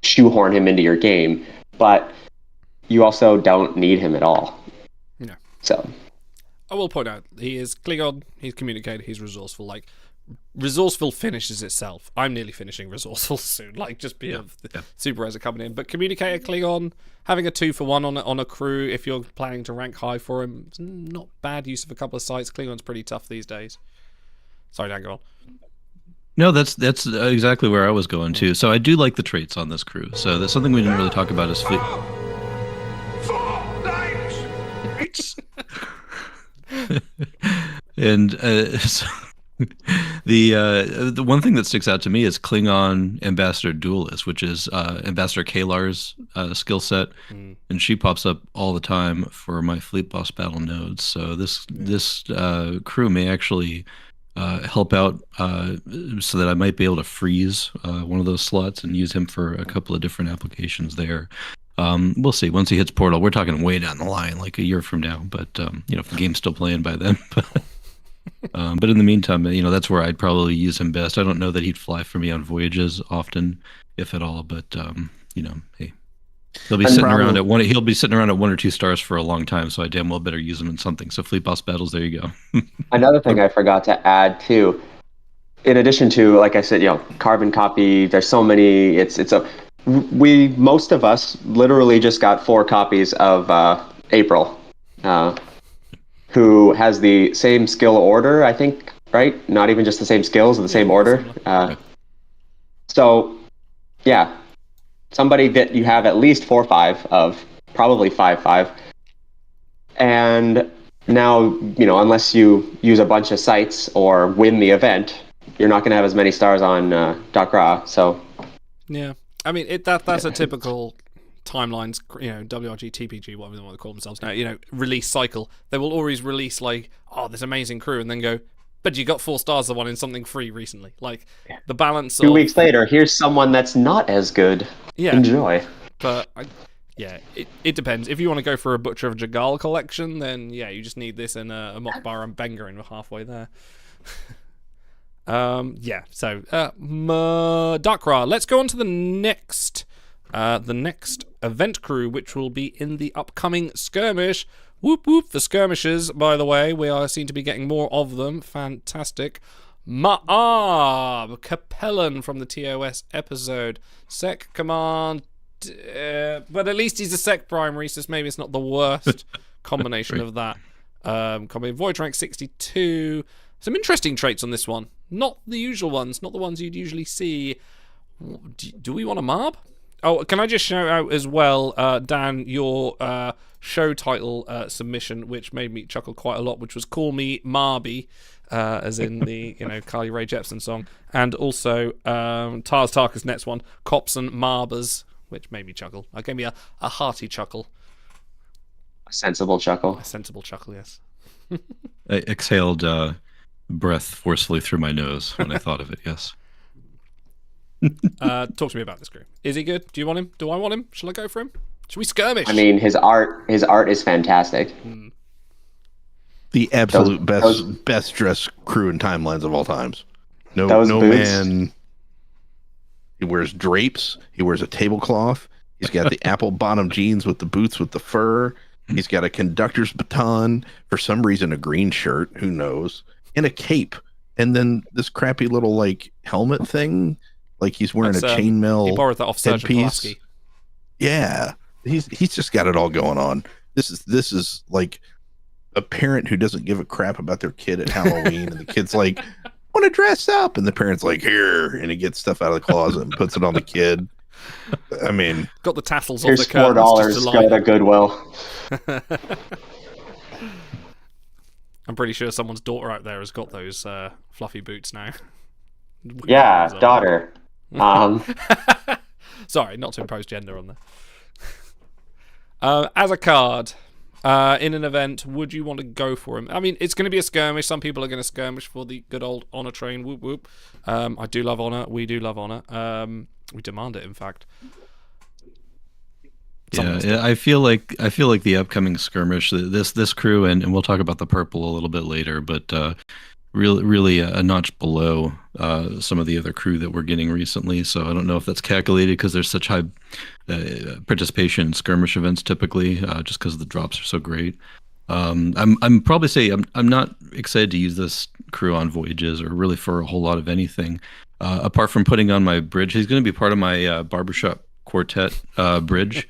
shoehorn him into your game. But you also don't need him at all. No. So I will point out, he is Klingon, he's communicated, he's resourceful. Like, resourceful finishes itself. I'm nearly finishing resourceful soon, like just be Super Reza coming in. But communicator Klingon, having a 2-for-1 on a crew if you're planning to rank high for him, it's not bad use of a couple of sites. Klingon's pretty tough these days. Sorry, Dan, go on. No, that's exactly where I was going to. So I do like the traits on this crew. So that's something we didn't really talk about is fleet. And so the one thing that sticks out to me is Klingon Ambassador Duelist, which is Ambassador Kalar's skill set, and she pops up all the time for my Fleet Boss battle nodes. So this crew may actually help out so that I might be able to freeze one of those slots and use him for a couple of different applications there. We'll see. Once he hits Portal, we're talking way down the line, like a year from now. But if the game's still playing by then. But in the meantime, that's where I'd probably use him best. I don't know that he'd fly for me on voyages often, if at all. But hey, he'll be sitting around at one. He'll be sitting around at 1 or 2 stars for a long time. So I damn well better use him in something. So Fleet Boss battles. There you go. Another thing I forgot to add too, in addition to, like I said, carbon copy. There's so many. Most of us literally just got 4 copies of April, who has the same skill order, I think, right? Not even just the same skills, the same order. So, yeah, somebody that you have at least 4-5 of, probably 5-5. And now, unless you use a bunch of sites or win the event, you're not going to have as many stars on Dakra. So, yeah. I mean, that's a typical timelines, WRG, TPG, whatever they want to call themselves now, release cycle. They will always release this amazing crew and then go, but you got 4 stars the one in something free recently. Like, the balance 2 weeks later, here's someone that's not as good. Yeah. Enjoy. But, it depends. If you want to go for a Butcher of Jagal collection, then, you just need this and a Mokbar and Benga and we're halfway there. So Dakra. Let's go on to the next event crew, which will be in the upcoming skirmish. Whoop whoop for skirmishers, by the way. We are seem to be getting more of them. Fantastic. Ma'ab, Capellan from the TOS episode. Sec command, but at least he's a sec primary, so maybe it's not the worst combination of that. Coming Voyage rank 62. Some interesting traits on this one. Not the usual ones, not the ones you'd usually see. Do we want a Marb? Oh, can I just shout out as well, Dan, your show title submission, which made me chuckle quite a lot, which was Call Me Marby, as in the Carly Rae Jepsen song, and also Tars Tarka's next one, Cops and Marbers, which made me chuckle. It gave me a hearty chuckle. A sensible chuckle. A sensible chuckle, yes. I exhaled breath forcefully through my nose when I thought of it. Yes. Talk to me about this crew. Is he good? Do you want him? Do I want him? Shall I go for him? Should we skirmish? I mean, his art is fantastic. The absolute Those- best dressed crew in timelines of all times. No Those boots. man. He wears drapes. He wears a tablecloth. He's got the apple bottom jeans with the boots with the fur. He's got a conductor's baton. For some reason, a green shirt. Who knows? And a cape. And then this crappy little like helmet thing. Like he's wearing That's, a chainmail. He borrowed that off Sergeant headpiece. Pulaski. Yeah, he's just got it all going on. This is like a parent who doesn't give a crap about their kid at Halloween, and the kid's like, "I want to dress up," and the parent's like, "Here," and he gets stuff out of the closet and puts it on the kid. I mean, Got the tassels Here's off the curtains $4. just to Go line to it. Goodwill. I'm pretty sure someone's daughter out there has got those fluffy boots now. Yeah, daughter. Sorry, not to impose gender on there. As a card, in an event, would you want to go for him? I mean, it's going to be a skirmish. Some people are going to skirmish for the good old honor train. Whoop whoop. I do love honor. We do love honor. We demand it, in fact. Yeah, I feel like the upcoming skirmish, this crew, and we'll talk about the purple a little bit later, but really a notch below some of the other crew that we're getting recently. So I don't know if that's calculated because there's such high participation in skirmish events typically, just because the drops are so great. I'm probably say I'm not excited to use this crew on voyages or really for a whole lot of anything, apart from putting on my bridge. He's going to be part of my barbershop quartet bridge.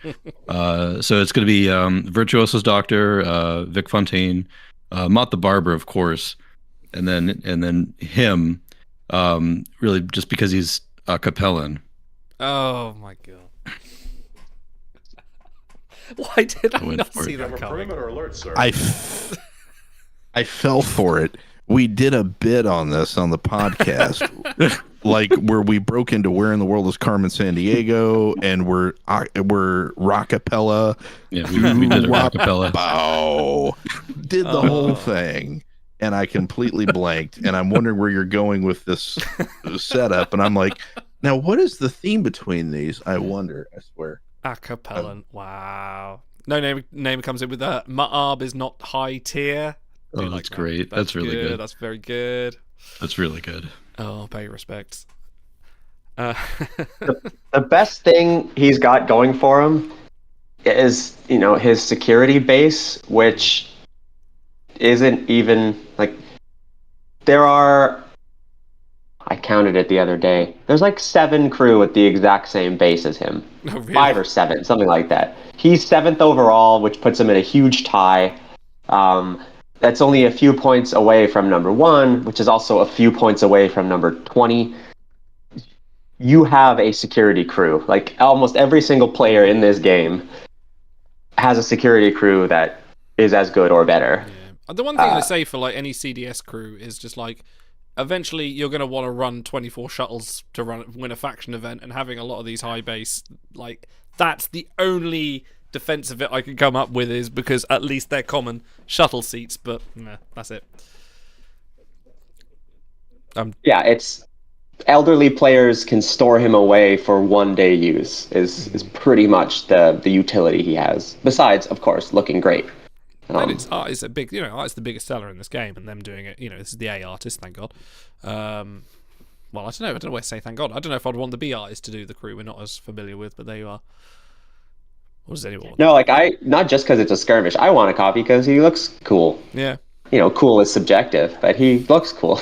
So it's going to be Virtuoso's Doctor, Vic Fontaine, Mott the Barber, of course, and then him, really just because he's a capellan. Oh my god. Why did I not see that coming? alert, sir. I fell for it. We did a bit on this on the podcast, like where we broke into Where in the World is Carmen Sandiego, and we're rockapella. Yeah, we did a rockapella. Bow. Did the whole thing, and I completely blanked. And I'm wondering where you're going with this setup. And I'm like, now what is the theme between these? I wonder. I swear. Acapellan. Wow. No name comes in with that. Ma'ab is not high tier. Oh, Do that's that. great. That's really good. That's very good. That's really good. Oh, pay your respects. The best thing he's got going for him is, his security base, which isn't even like I counted it the other day. There's like 7 crew at the exact same base as him. Oh, really? 5 or 7, something like that. He's 7th overall, which puts him in a huge tie. That's only a few points away from number 1, which is also a few points away from number 20. You have a security crew. Like almost every single player in this game has a security crew that is as good or better. Yeah. The one thing I say for like any CDS crew is just like, eventually you're going to want to run 24 shuttles to win a faction event, and having a lot of these high base, like that's the only defense of it I can come up with, is because at least they're common shuttle seats, but nah, that's it. Yeah, it's elderly players can store him away for 1-day use is pretty much the utility he has. Besides, of course, looking great. And it's a big, art's the biggest seller in this game, and them doing it, this is the A artist, thank God. Well, I don't know where to say thank God. I don't know if I'd want the B artist to do the crew we're not as familiar with, but there you are. What does anyone want? No, not just because it's a skirmish. I want a copy because he looks cool. Yeah. Cool is subjective, but he looks cool.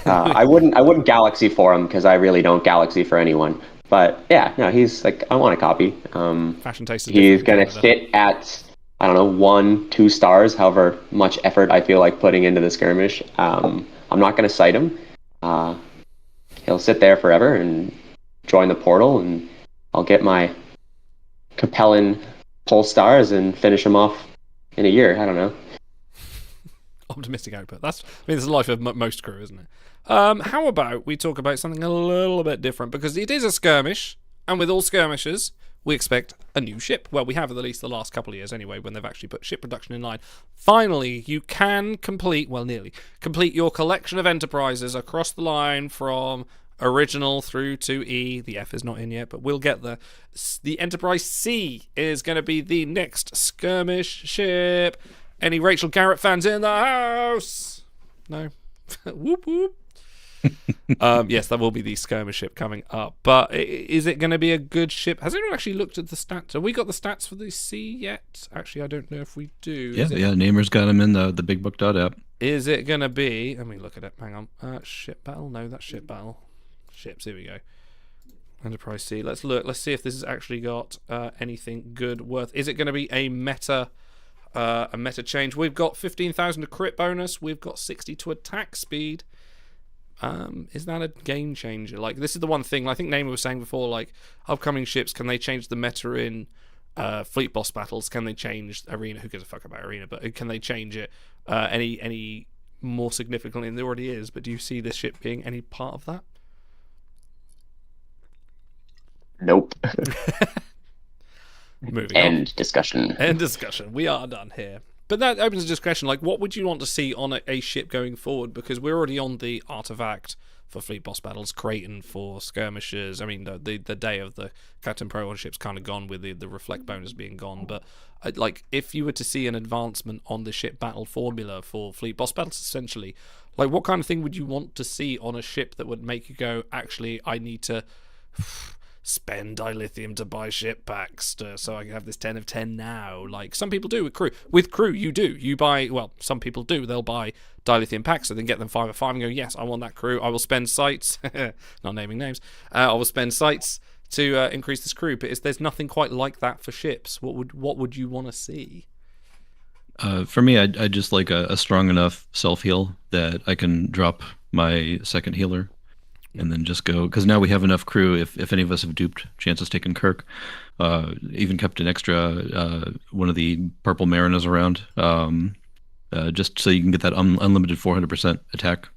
I wouldn't galaxy for him because I really don't galaxy for anyone. But yeah, no, he's like, I want a copy. Fashion taste is he's different gonna in Canada. sit at, I don't know, 1-2 stars, however much effort I feel like putting into the skirmish. I'm not gonna cite him. He'll sit there forever and join the portal, and I'll get my Capellan pole stars and finish him off in a year. I don't know. Optimistic output. That's the life of most crew, isn't it? How about we talk about something a little bit different, because it is a skirmish, and with all skirmishes, we expect a new ship. Well, we have at least the last couple of years anyway, when they've actually put ship production in line. Finally, you can complete, well, nearly, complete your collection of Enterprises across the line from original through to E. The F is not in yet, but we'll get there. The Enterprise C is going to be the next skirmish ship. Any Rachel Garrett fans in the house? No? Whoop whoop. Yes, that will be the skirmish ship coming up. But is it going to be a good ship? Has anyone actually looked at the stats? Have we got the stats for the C yet? Actually, I don't know if we do. Yeah, Namer's got them in the Big Book app. Is it going to be... Let me look at it. Hang on. Ship battle? No, that's ship battle. Ships, here we go. Enterprise C. Let's look. Let's see if this has actually got anything good worth. Is it going to be a meta change? We've got 15,000 to crit bonus. We've got 60 to attack speed. Is that a game changer? Like, this is the one thing I think Namer was saying before, like, upcoming ships, can they change the meta in fleet boss battles? Can they change arena? Who gives a fuck about arena? But can they change it any more significantly than it already is? But do you see this ship being any part of that? Nope. Moving End discussion. End discussion. We are done here. But that opens a discussion, like, what would you want to see on a ship going forward? Because we're already on the artifact for fleet boss battles, Creighton for skirmishers. I mean, the day of the Captain Pro on ship's kind of gone with the reflect bonus being gone. But, like, if you were to see an advancement on the ship battle formula for fleet boss battles, essentially, like, what kind of thing would you want to see on a ship that would make you go, actually, I need to spend dilithium to buy ship packs so I can have this 10 of 10 now? Like some people do with crew. With crew, you do. You buy, well, some people do. They'll buy dilithium packs and then get them 5 of 5 and go, yes, I want that crew. I will spend sites, not naming names, I will spend sites to increase this crew. But there's nothing quite like that for ships. What would you want to see? For me, I'd just like a strong enough self-heal that I can drop my second healer and then just go, because now we have enough crew. If any of us have duped Chances Taken Kirk, even kept an extra one of the purple Marinas around, just so you can get that unlimited 400% attack.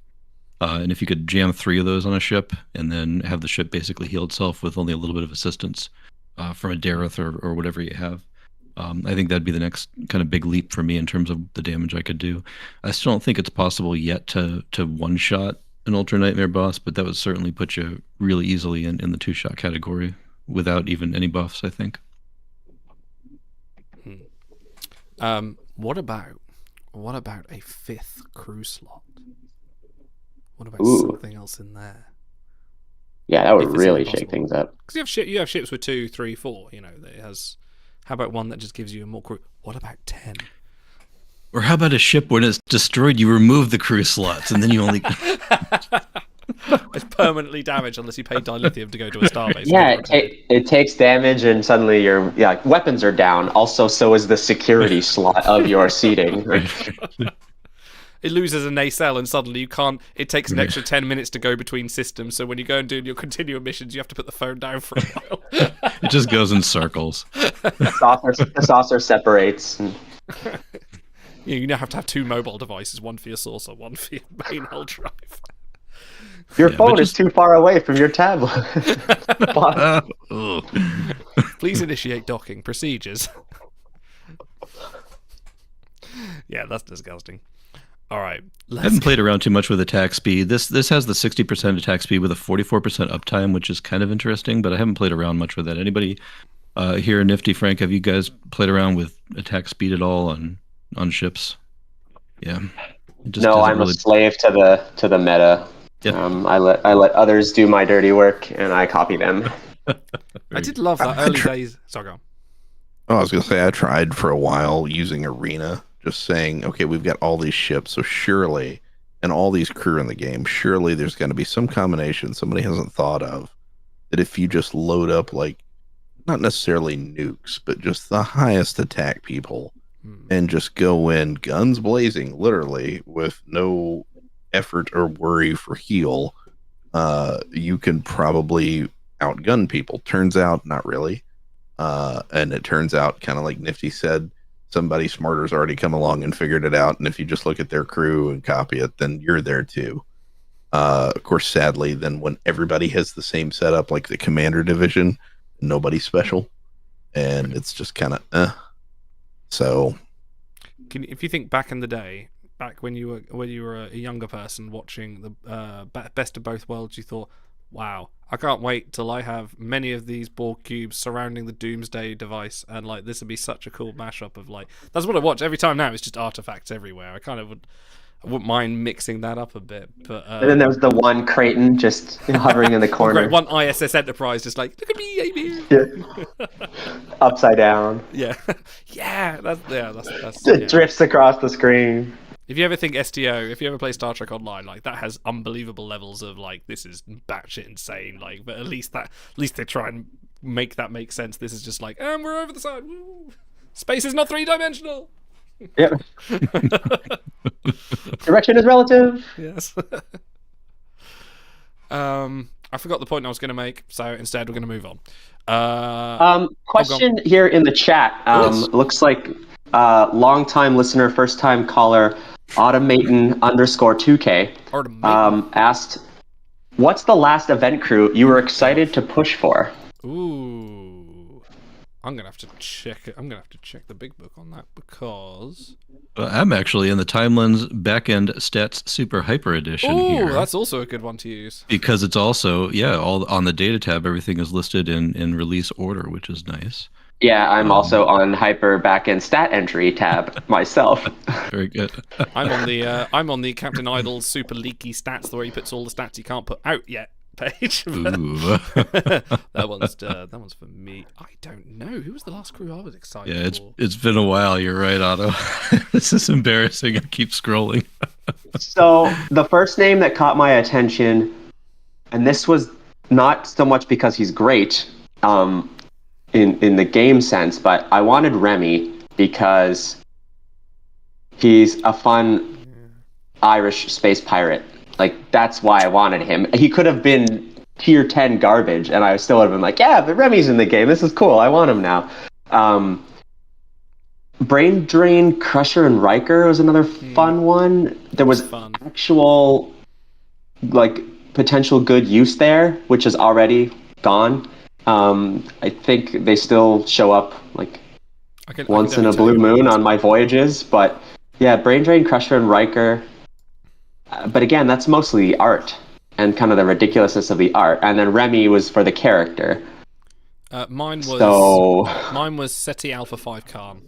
And if you could jam 3 of those on a ship and then have the ship basically heal itself with only a little bit of assistance from a Dareth or whatever you have, I think that'd be the next kind of big leap for me in terms of the damage I could do. I still don't think it's possible yet to one-shot an Ultra Nightmare boss, but that would certainly put you really easily in the 2-shot category without even any buffs, I think. What about a 5th crew slot? What about something else in there? Yeah, that would really shake things up. Because you have ships with 2, 3, 4. You know, it has. How about one that just gives you more crew? What about 10? Or how about a ship when it's destroyed, you remove the crew slots, and then you only... It's permanently damaged unless you pay dilithium to go to a starbase. Yeah, it takes damage, and suddenly your weapons are down. Also, so is the security slot of your seating. It loses a nacelle, and suddenly you can't... It takes an extra 10 minutes to go between systems, so when you go and do your continuum missions, you have to put the phone down for a while. It just goes in circles. The saucer separates. You now have to have 2 mobile devices, one for your saucer, one for your main hull drive. Your phone is too far away from your tablet. Please initiate docking procedures. Yeah, that's disgusting. All right. I haven't played around too much with attack speed. This has the 60% attack speed with a 44% uptime, which is kind of interesting, but I haven't played around much with that. Anybody here, Nifty, Frank, have you guys played around with attack speed at all on ships? Yeah. No, I'm a slave to the meta. Yep. I let others do my dirty work, and I copy them. I did love that early days. Sorry, go on. Oh, I was going to say, I tried for a while using Arena, just saying, okay, we've got all these ships, so surely, and all these crew in the game, surely there's going to be some combination somebody hasn't thought of, that if you just load up, like, not necessarily nukes, but just the highest attack people, and just go in guns blazing, literally, with no effort or worry for heal, you can probably outgun people. Turns out, not really. And it turns out, kind of like Nifty said, somebody smarter's already come along and figured it out, and if you just look at their crew and copy it, then you're there too. Of course, sadly, then when everybody has the same setup, like the Commander Division, nobody's special. and it's just kind of So If you think back in the day, back when you were a younger person watching the Best of Both Worlds, you thought, wow, I can't wait till I have many of these Borg cubes surrounding the Doomsday device, and like this would be such a cool mashup of like, that's what I watch every time now. It's just artifacts everywhere. I wouldn't mind mixing that up a bit, but and then there's the one Creighton just hovering in the corner. Great, one ISS Enterprise just like, look at me, I'm here. Yeah. Upside down. Yeah, that's It drifts across the screen. If you ever think STO, if you ever play Star Trek Online, like that has unbelievable levels of like, this is batshit insane. Like, but at least they try and make that make sense. This is just like, and we're over the side. Woo. Space is not 3-dimensional. Yep. Direction is relative. Yes. I forgot the point I was going to make, so instead we're going to move on. Question here in the chat. Looks like long-time listener, first-time caller, Automaton_2K asked, "What's the last event crew you were excited to push for?" Ooh, I'm gonna have to check it. I'm gonna have to check the big book on that because I'm actually in the Timelines Backend Stats Super Hyper Edition here. That's also a good one to use. Because it's also, all on the data tab, everything is listed in release order, which is nice. Yeah, I'm also on Hyper Backend Stat Entry tab myself. Very good. I'm on the Captain Idle Super Leaky Stats, where he puts all the stats you can't put out yet page. Ooh. that one's for me. I don't know. Who was the last crew I was excited for? It's been a while. You're right, Otto. This is embarrassing. I keep scrolling. So the first name that caught my attention, and this was not so much because he's great, in the game sense, but I wanted Remy because he's a fun Irish space pirate. Like, that's why I wanted him. He could have been tier 10 garbage, and I still would have been like, yeah, but Remy's in the game. This is cool. I want him now. Brain Drain, Crusher, and Riker was another fun one. There was actual, like, potential good use there, which is already gone. I think they still show up like once in a blue moon on my voyages, but yeah, Brain Drain, Crusher, and Riker. But again, that's mostly the art and kind of the ridiculousness of the art. And then Remy was for the character. Mine was SETI Alpha 5 Khan.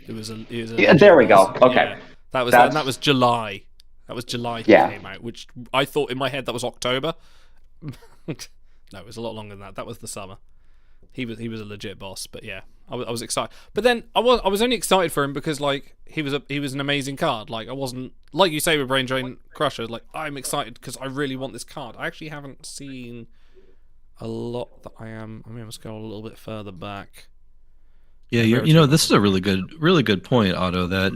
It was a there we go. Okay, yeah, that was July. That was July he came out, which I thought in my head that was October. No, it was a lot longer than that. That was the summer. He was a legit boss, but yeah, I was excited. But then I was only excited for him because like he was an amazing card. Like I wasn't, like you say with Brain Drain Crusher, like I'm excited because I really want this card. I actually haven't seen a lot that I am. I mean, let's go a little bit further back. Yeah, this is a really good point, Otto, that,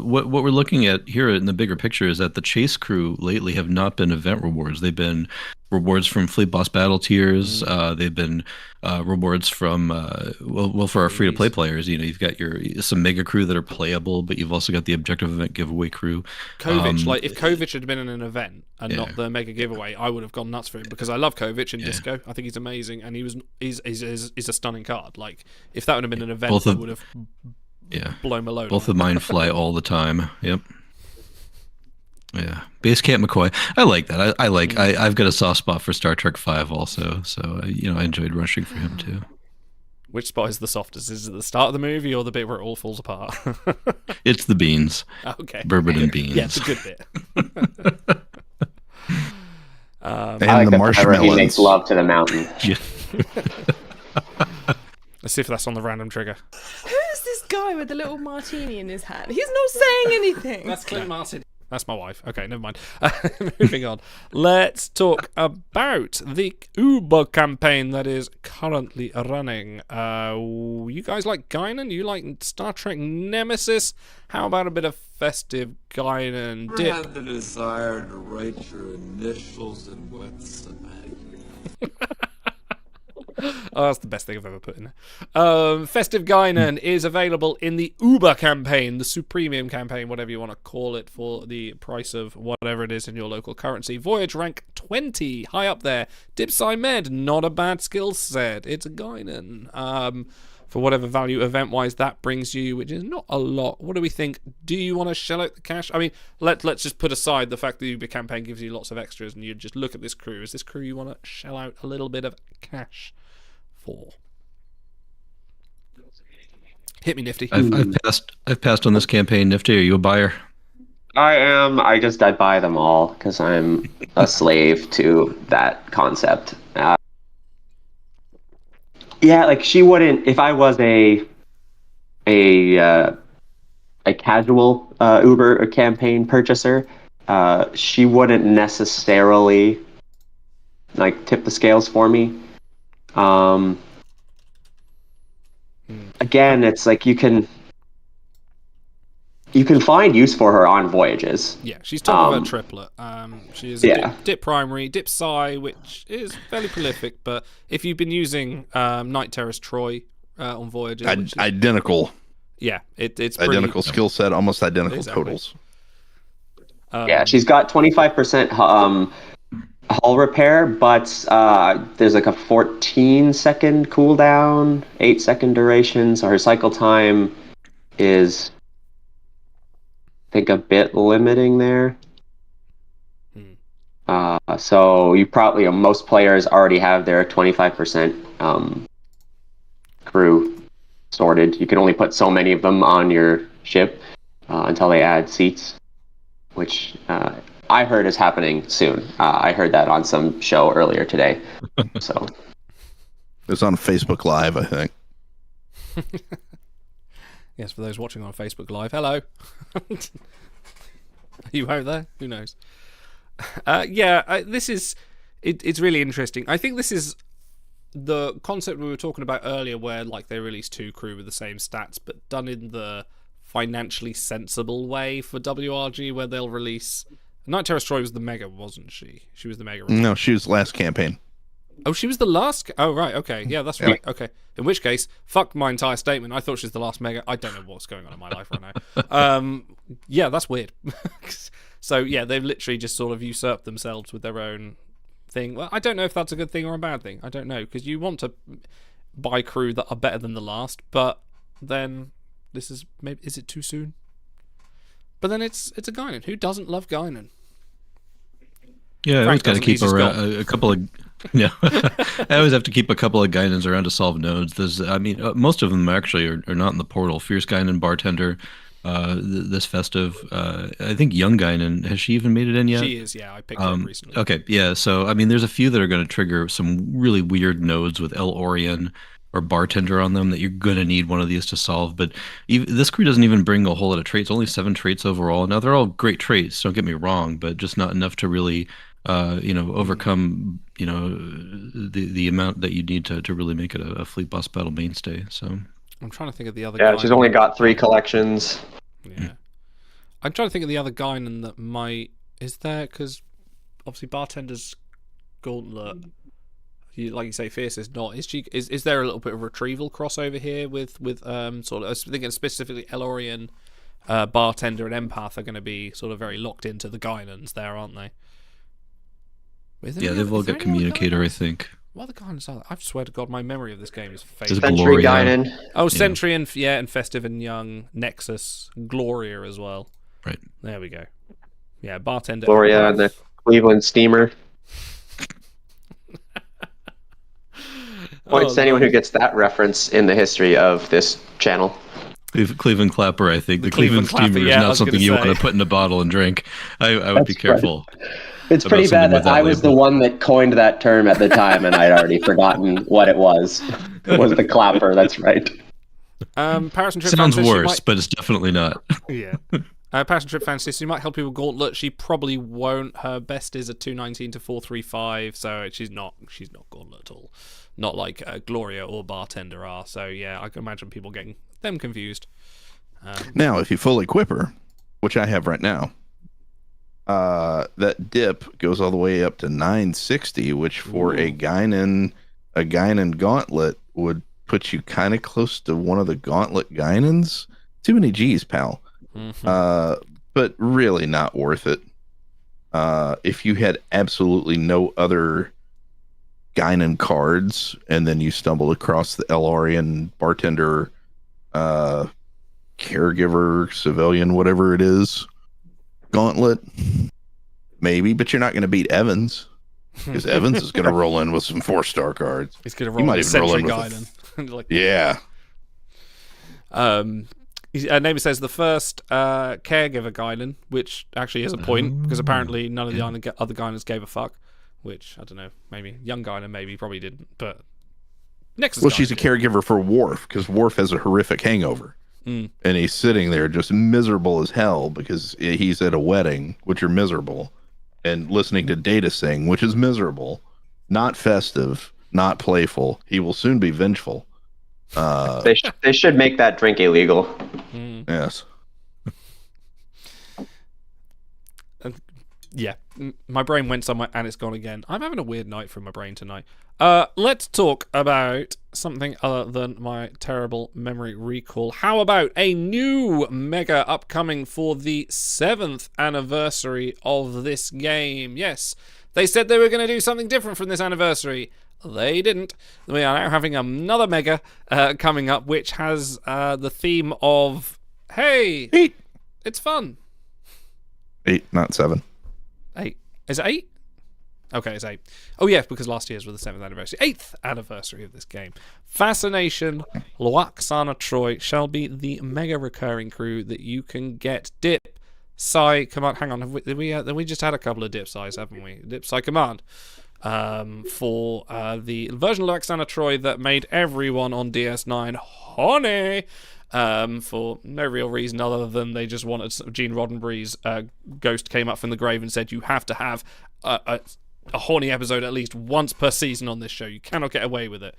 what we're looking at here in the bigger picture is that the chase crew lately have not been event rewards. They've been rewards from Fleet Boss Battle tiers. They've been rewards from, for our free-to-play players. You've got some mega crew that are playable, but you've also got the objective event giveaway crew. Kovic, if Kovic had been in an event and not the mega giveaway, I would have gone nuts for him because I love Kovic in Disco. I think he's amazing, and he's a stunning card. Like if that would have been an event, it would have blown my load. Both of mine fly all the time. Yep. Yeah, Basecamp McCoy. I like that. I've got a soft spot for Star Trek V also, so I enjoyed rushing for him too. Which spot is the softest? Is it the start of the movie or the bit where it all falls apart? It's the beans. Okay. Bourbon and beans. Yeah, it's a good bit. And like the marshmallows. He makes love to the mountain. Yeah. Let's see if that's on the random trigger. Who's this guy with the little martini in his hand? He's not saying anything. That's Clint Martin. That's my wife. Okay, never mind. Moving on. Let's talk about the Uber campaign that is currently running. You guys like Guinan? You like Star Trek Nemesis? How about a bit of festive Guinan dip? I had the desire to write your initials in wet cement. Oh, that's the best thing I've ever put in there. Festive Guinan is available in the Uber campaign, the Supremium campaign, whatever you want to call it, for the price of whatever it is in your local currency. Voyage rank 20, high up there. Dipsy Med, not a bad skill set. It's a Guinan. for whatever value event-wise that brings you, which is not a lot. What do we think? Do you want to shell out the cash? I mean, let's just put aside the fact that the Uber campaign gives you lots of extras, and you just look at this crew. Is this crew you want to shell out a little bit of cash for? Hit me, Nifty. I've passed on this campaign. Nifty, are you a buyer? I am. I buy them all because I'm a slave to that concept. Yeah, like she wouldn't. If I was a casual Uber campaign purchaser, she wouldn't necessarily like tip the scales for me. Again, it's like you can find use for her on voyages. Yeah, she's top of her triplet. She is a dip primary, dip psi, which is fairly prolific. But if you've been using Night Terrorist Troy on voyages, identical. Yeah, it's identical pretty, skill set, almost identical totals. Yeah, she's got 25% hull repair, but there's like a 14-second cooldown, 8-second duration, so her cycle time is, I think, a bit limiting there. So you probably, most players already have their 25% crew sorted. You can only put so many of them on your ship until they add seats, which I heard is happening soon. I heard that on some show earlier today. So it was on Facebook Live, I think. Yes, for those watching on Facebook Live, hello. Are you out there? Who knows? This is... It's really interesting. I think this is the concept we were talking about earlier, where like they release 2 crew with the same stats, but done in the financially sensible way for WRG, where they'll release... Night Terrorist Troy was the mega, wasn't she? She was the mega. No, she was last campaign. Oh, she was the last? Oh, right, okay. Yeah, that's right. Okay. In which case, fuck my entire statement. I thought she was the last mega. I don't know what's going on in my life right now. Yeah, that's weird. So, yeah, they've literally just sort of usurped themselves with their own thing. Well, I don't know if that's a good thing or a bad thing. I don't know, because you want to buy crew that are better than the last, but then this is... maybe is it too soon? But then it's a Guinan. Who doesn't love Guinan? Yeah, I always got to keep a couple of... Yeah, I always have to keep a couple of Guinans around to solve nodes. There's, I mean, most of them actually are not in the portal. Fierce Guinan, Bartender, this festive. I think Young Guinan, has she even made it in yet? She is, yeah. I picked her up recently. Okay, yeah. So, I mean, there's a few that are going to trigger some really weird nodes with El Orion or Bartender on them that you're going to need one of these to solve. But this crew doesn't even bring a whole lot of traits, only 7 traits overall. Now, they're all great traits, don't get me wrong, but just not enough to really... overcome, the amount that you need to really make it a fleet boss battle mainstay. So I'm trying to think of the other. Yeah, she's only got 3 collections. Yeah, I'm trying to think of the other Guinan that might is there, because obviously Bartender's Gauntlet, like you say, Fierce is not. Is there a little bit of retrieval crossover here with sort of? I was thinking specifically Elorian, Bartender, and Empath are going to be sort of very locked into the Guinans there, aren't they? Yeah, they've all got Communicator, I think. What other Guinans are there? I swear to God, my memory of this game is fake. Sentry Guinan. Oh, Sentry and Festive and Young, Nexus, Gloria as well. Right. There we go. Yeah, Bartender. Gloria and the Cleveland Steamer. Points to anyone who gets that reference in the history of this channel. Cleveland Clapper, I think. The Cleveland Steamer is not something you want to put in a bottle and drink. I would be careful. Right. It's pretty bad that I was the one that coined that term at the time, and I'd already forgotten what it was. It was the clapper, that's right. Paris and Trip sounds worse, but it's definitely not. Yeah. Paris and Trip Fantasy, so you might help you with Gauntlet. She probably won't. Her best is a 219 to 435, so she's not Gauntlet at all. Not like Gloria or Bartender are. So yeah, I can imagine people getting them confused. Now, if you fully equip her, which I have right now, that dip goes all the way up to 960, which for a Guinan Gauntlet would put you kind of close to one of the Gauntlet Guinans. Too many G's, pal. Mm-hmm. But really not worth it. If you had absolutely no other Guinan cards, and then you stumble across the Elarian bartender, caregiver, civilian, whatever it is, gauntlet. Maybe, but you're not going to beat Evans. Because Evans is going to roll in with some 4-star cards. He's going to roll in a Sentry Guinan. Like, yeah. Neighbor says the first caregiver Guinan, which actually is a point, because apparently none of the other Guinans gave a fuck. Which, I don't know, maybe young Guinan maybe probably didn't, but Nexus well, she's a caregiver for Worf, because Worf has a horrific hangover. And he's sitting there just miserable as hell because he's at a wedding, which are miserable, and listening to Data sing, which is miserable, not festive, not playful. He will soon be vengeful. They should make that drink illegal. Yes. Yeah, my brain went somewhere and it's gone again. I'm having a weird night from my brain tonight. Let's talk about something other than my terrible memory recall. How about a new mega upcoming for the 7th anniversary of this game? Yes, they said they were going to do something different from this anniversary. They didn't. We are now having another mega coming up, which has the theme of, hey, 8. It's fun. 8, not 7. 8. Is it 8? Okay, it's 8. Oh, yeah, because last year's was the 7th anniversary. 8th anniversary of this game. Fascination, Loaxana Troy shall be the mega recurring crew that you can get. Dip, Psi, Command. Hang on, we just had a couple of Dip Psis, haven't we? Dip, Psi, Command. For the version of Loaxana Troy that made everyone on DS9 horny. For no real reason other than they just wanted Gene Roddenberry's ghost came up from the grave and said you have to have a horny episode at least once per season on this show. You cannot get away with it.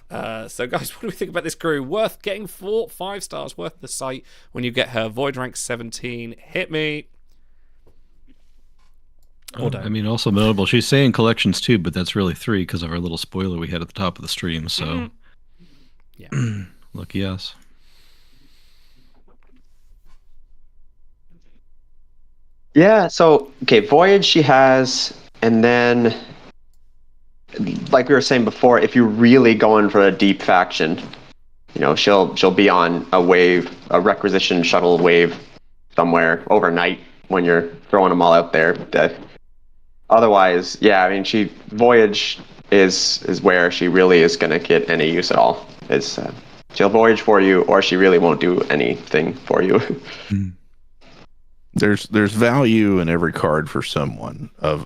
So guys, what do we think about this crew? Worth getting 5 stars, worth the sight when you get her. Void rank 17. Hit me. I mean, also notable. She's saying collections too, but that's really 3 because of our little spoiler we had at the top of the stream. So, yeah, lucky us. Yeah, so, okay, Voyage she has, and then, like we were saying before, if you're really going for a deep faction, you know, she'll be on a wave, a requisition shuttle wave somewhere overnight when you're throwing them all out there. Otherwise, yeah, I mean, Voyage is where she really is going to get any use at all. She'll voyage for you, or she really won't do anything for you. There's value in every card for someone of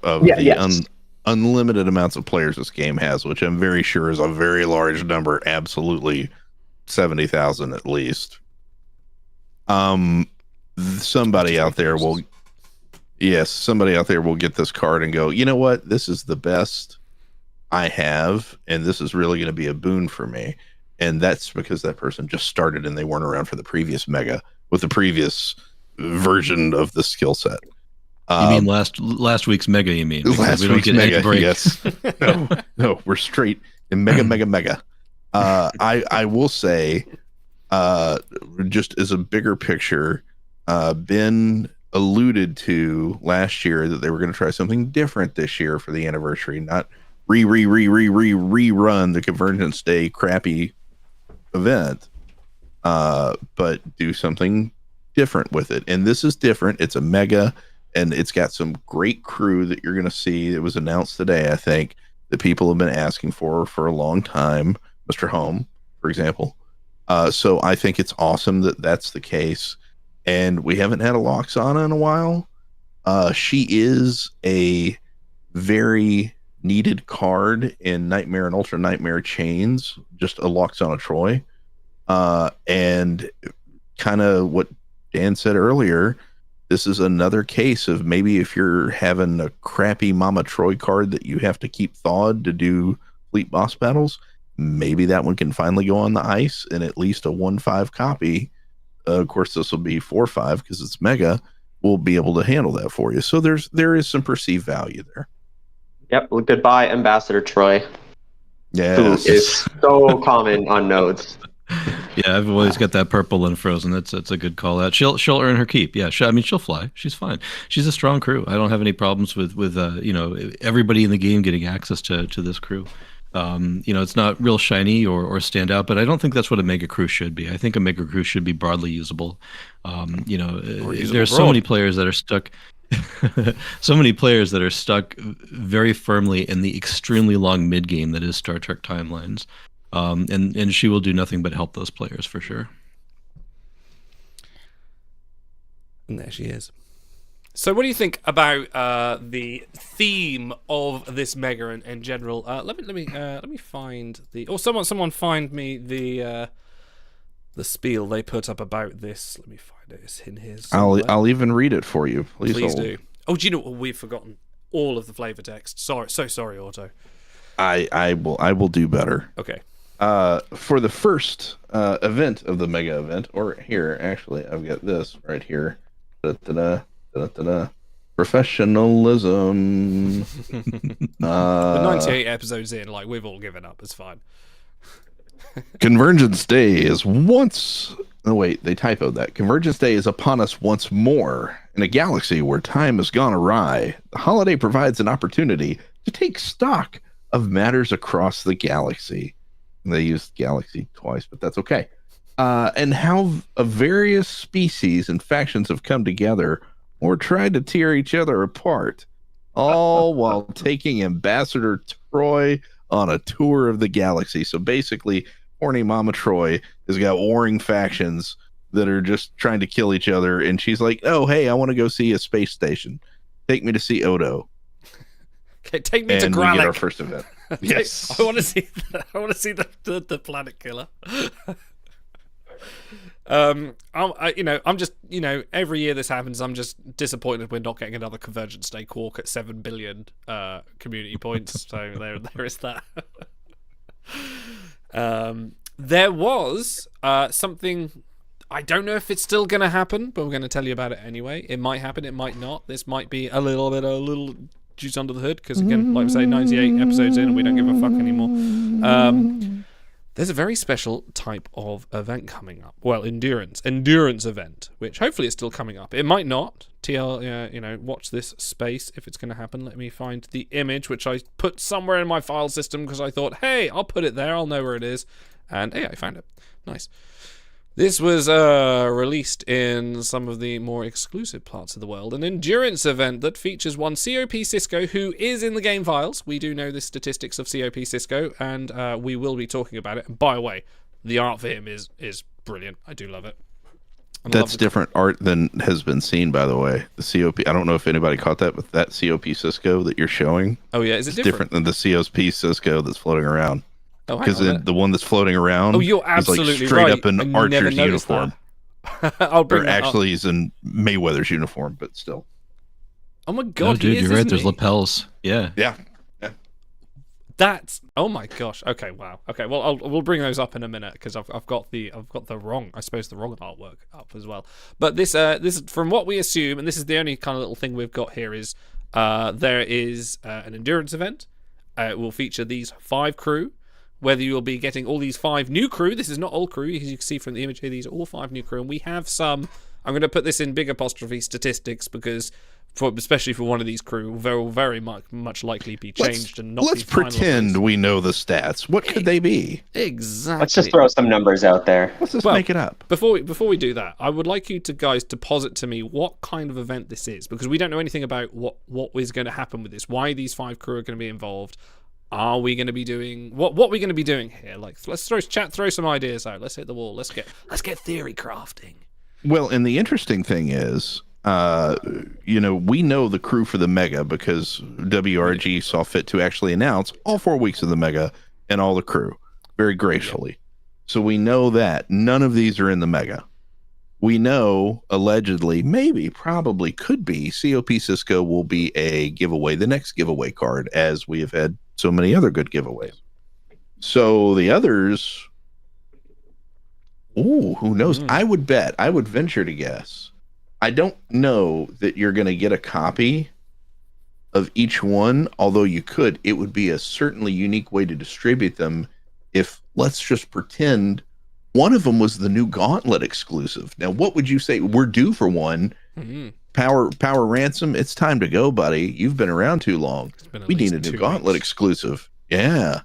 unlimited amounts of players this game has, which I'm very sure is a very large number, absolutely 70,000 at least. Somebody out there will get this card and go, you know what, this is the best I have, and this is really going to be a boon for me. And that's because that person just started and they weren't around for the previous mega with the previous version of the skill set. You mean last week's mega? You mean last we don't week's get mega? break. Yes. No, we're straight in mega. I will say, just as a bigger picture, Ben alluded to last year that they were going to try something different this year for the anniversary, not rerun the Convergence Day crappy event, but do something different with it. And this is different. It's a mega, and it's got some great crew that you're going to see. It was announced today, I think, that people have been asking for a long time. Mr. Home, for example. So I think it's awesome that that's the case. And we haven't had a Loaxana in a while. She is a very needed card in Nightmare and Ultra Nightmare chains, just a Loaxana Troy. And kind of what Dan said earlier, this is another case of maybe if you're having a crappy Mama Troy card that you have to keep thawed to do fleet boss battles, maybe that one can finally go on the ice in at least a 1/5 copy. Of course, this will be 4/5 because it's mega. We'll be able to handle that for you. So there is some perceived value there. Yep. Well, goodbye, Ambassador Troy. Yes. Who is so common on nodes. Yeah, I've always got that purple and frozen. That's a good call out. She'll earn her keep. Yeah, I mean she'll fly. She's fine. She's a strong crew. I don't have any problems with everybody in the game getting access to this crew. It's not real shiny or stand out, but I don't think that's what a mega crew should be. I think a mega crew should be broadly usable. There's so many players that are stuck. So many players that are stuck very firmly in the extremely long mid game that is Star Trek Timelines. And she will do nothing but help those players for sure. And there she is. So, what do you think about the theme of this mega in general? Let me find the. Oh, someone find me the spiel they put up about this. Let me find it. It's in here. I'll even read it for you. Please do. Oh, do you know what? We've forgotten all of the flavor text. Sorry, so sorry, Otto. I will do better. Okay. For the first event of the mega event, or here actually, I've got this right here. Professionalism. 98 episodes in, like we've all given up. It's fine. Convergence Day is once. Oh wait, they typoed that. Convergence Day is upon us once more. In a galaxy where time has gone awry, the holiday provides an opportunity to take stock of matters across the galaxy. And they used galaxy twice, but that's okay. And how various species and factions have come together or tried to tear each other apart, all while taking Ambassador Troy on a tour of the galaxy. So basically, horny Mama Troy has got warring factions that are just trying to kill each other, and she's like, "Oh, hey, I want to go see a space station. Take me to see Odo." Okay, take me to and Gralek. we get our first event. Yes, I want to see. I want to see the planet killer. I'm just, every year this happens, I'm just disappointed we're not getting another Convergence Day Quark at 7 billion community points. So there is that. There was something. I don't know if it's still going to happen, but we're going to tell you about it anyway. It might happen, it might not. This might be a little juice under the hood, because again, like I say, 98 episodes in and we don't give a fuck anymore. There's a very special type of event coming up. Well, endurance event, which hopefully is still coming up. It might not. Watch this space if it's going to happen. Let me find the image, which I put somewhere in my file system because I thought, hey, I'll put it there. I'll know where it is. And hey, I found it. Nice. This was released in some of the more exclusive parts of the world. An endurance event that features one COP Cisco, who is in the game files. We do know the statistics of COP Cisco, and we will be talking about it. And by the way, the art for him is brilliant. I do love it. That's different art than has been seen, by the way. The COP, I don't know if anybody caught that, but that COP Cisco that you're showing. Oh, yeah, is it different than the COP Cisco that's floating around? Because the one that's floating around, you're absolutely is like straight right. up in Archer's uniform. I'll bring or actually, he's in Mayweather's uniform, but still. Oh my god, no, dude, you're right. There's he? lapels. Yeah. That's my gosh. Okay, wow. Okay, well, we'll bring those up in a minute because I've got the wrong artwork up as well. But this is from what we assume, and this is the only kind of little thing we've got here is there is an endurance event. It will feature these 5 crew. Whether you'll be getting all these 5 new crew. This is not old crew, as you can see from the image here. These are all 5 new crew, and we have some. I'm going to put this in big apostrophe statistics because, especially for one of these crew, will very much likely be changed and not. Let's pretend we know the stats. What could they be? Exactly. Let's just throw some numbers out there. Let's just make it up. Before we do that, I would like you guys to posit to me what kind of event this is, because we don't know anything about what is going to happen with this. Why these 5 crew are going to be involved. Are we going to be doing what are we going to be doing here? Like, let's throw some ideas out. Let's hit the wall. Let's get theory crafting. Well, and the interesting thing is, we know the crew for the mega because WRG saw fit to actually announce all 4 weeks of the mega and all the crew very gracefully. Yeah. So we know that none of these are in the mega. We know allegedly, maybe, probably could be COP Cisco will be a giveaway, the next giveaway card, as we have had so many other good giveaways. So the others, who knows? I would venture to guess. I don't know that you're going to get a copy of each one, although you could. It would be a certainly unique way to distribute them if, let's just pretend, One of them was the new Gauntlet exclusive. Now, what would you say? We're due for one. Mm-hmm. Power Ransom, it's time to go, buddy. You've been around too long. We need a new Gauntlet exclusive. Yeah.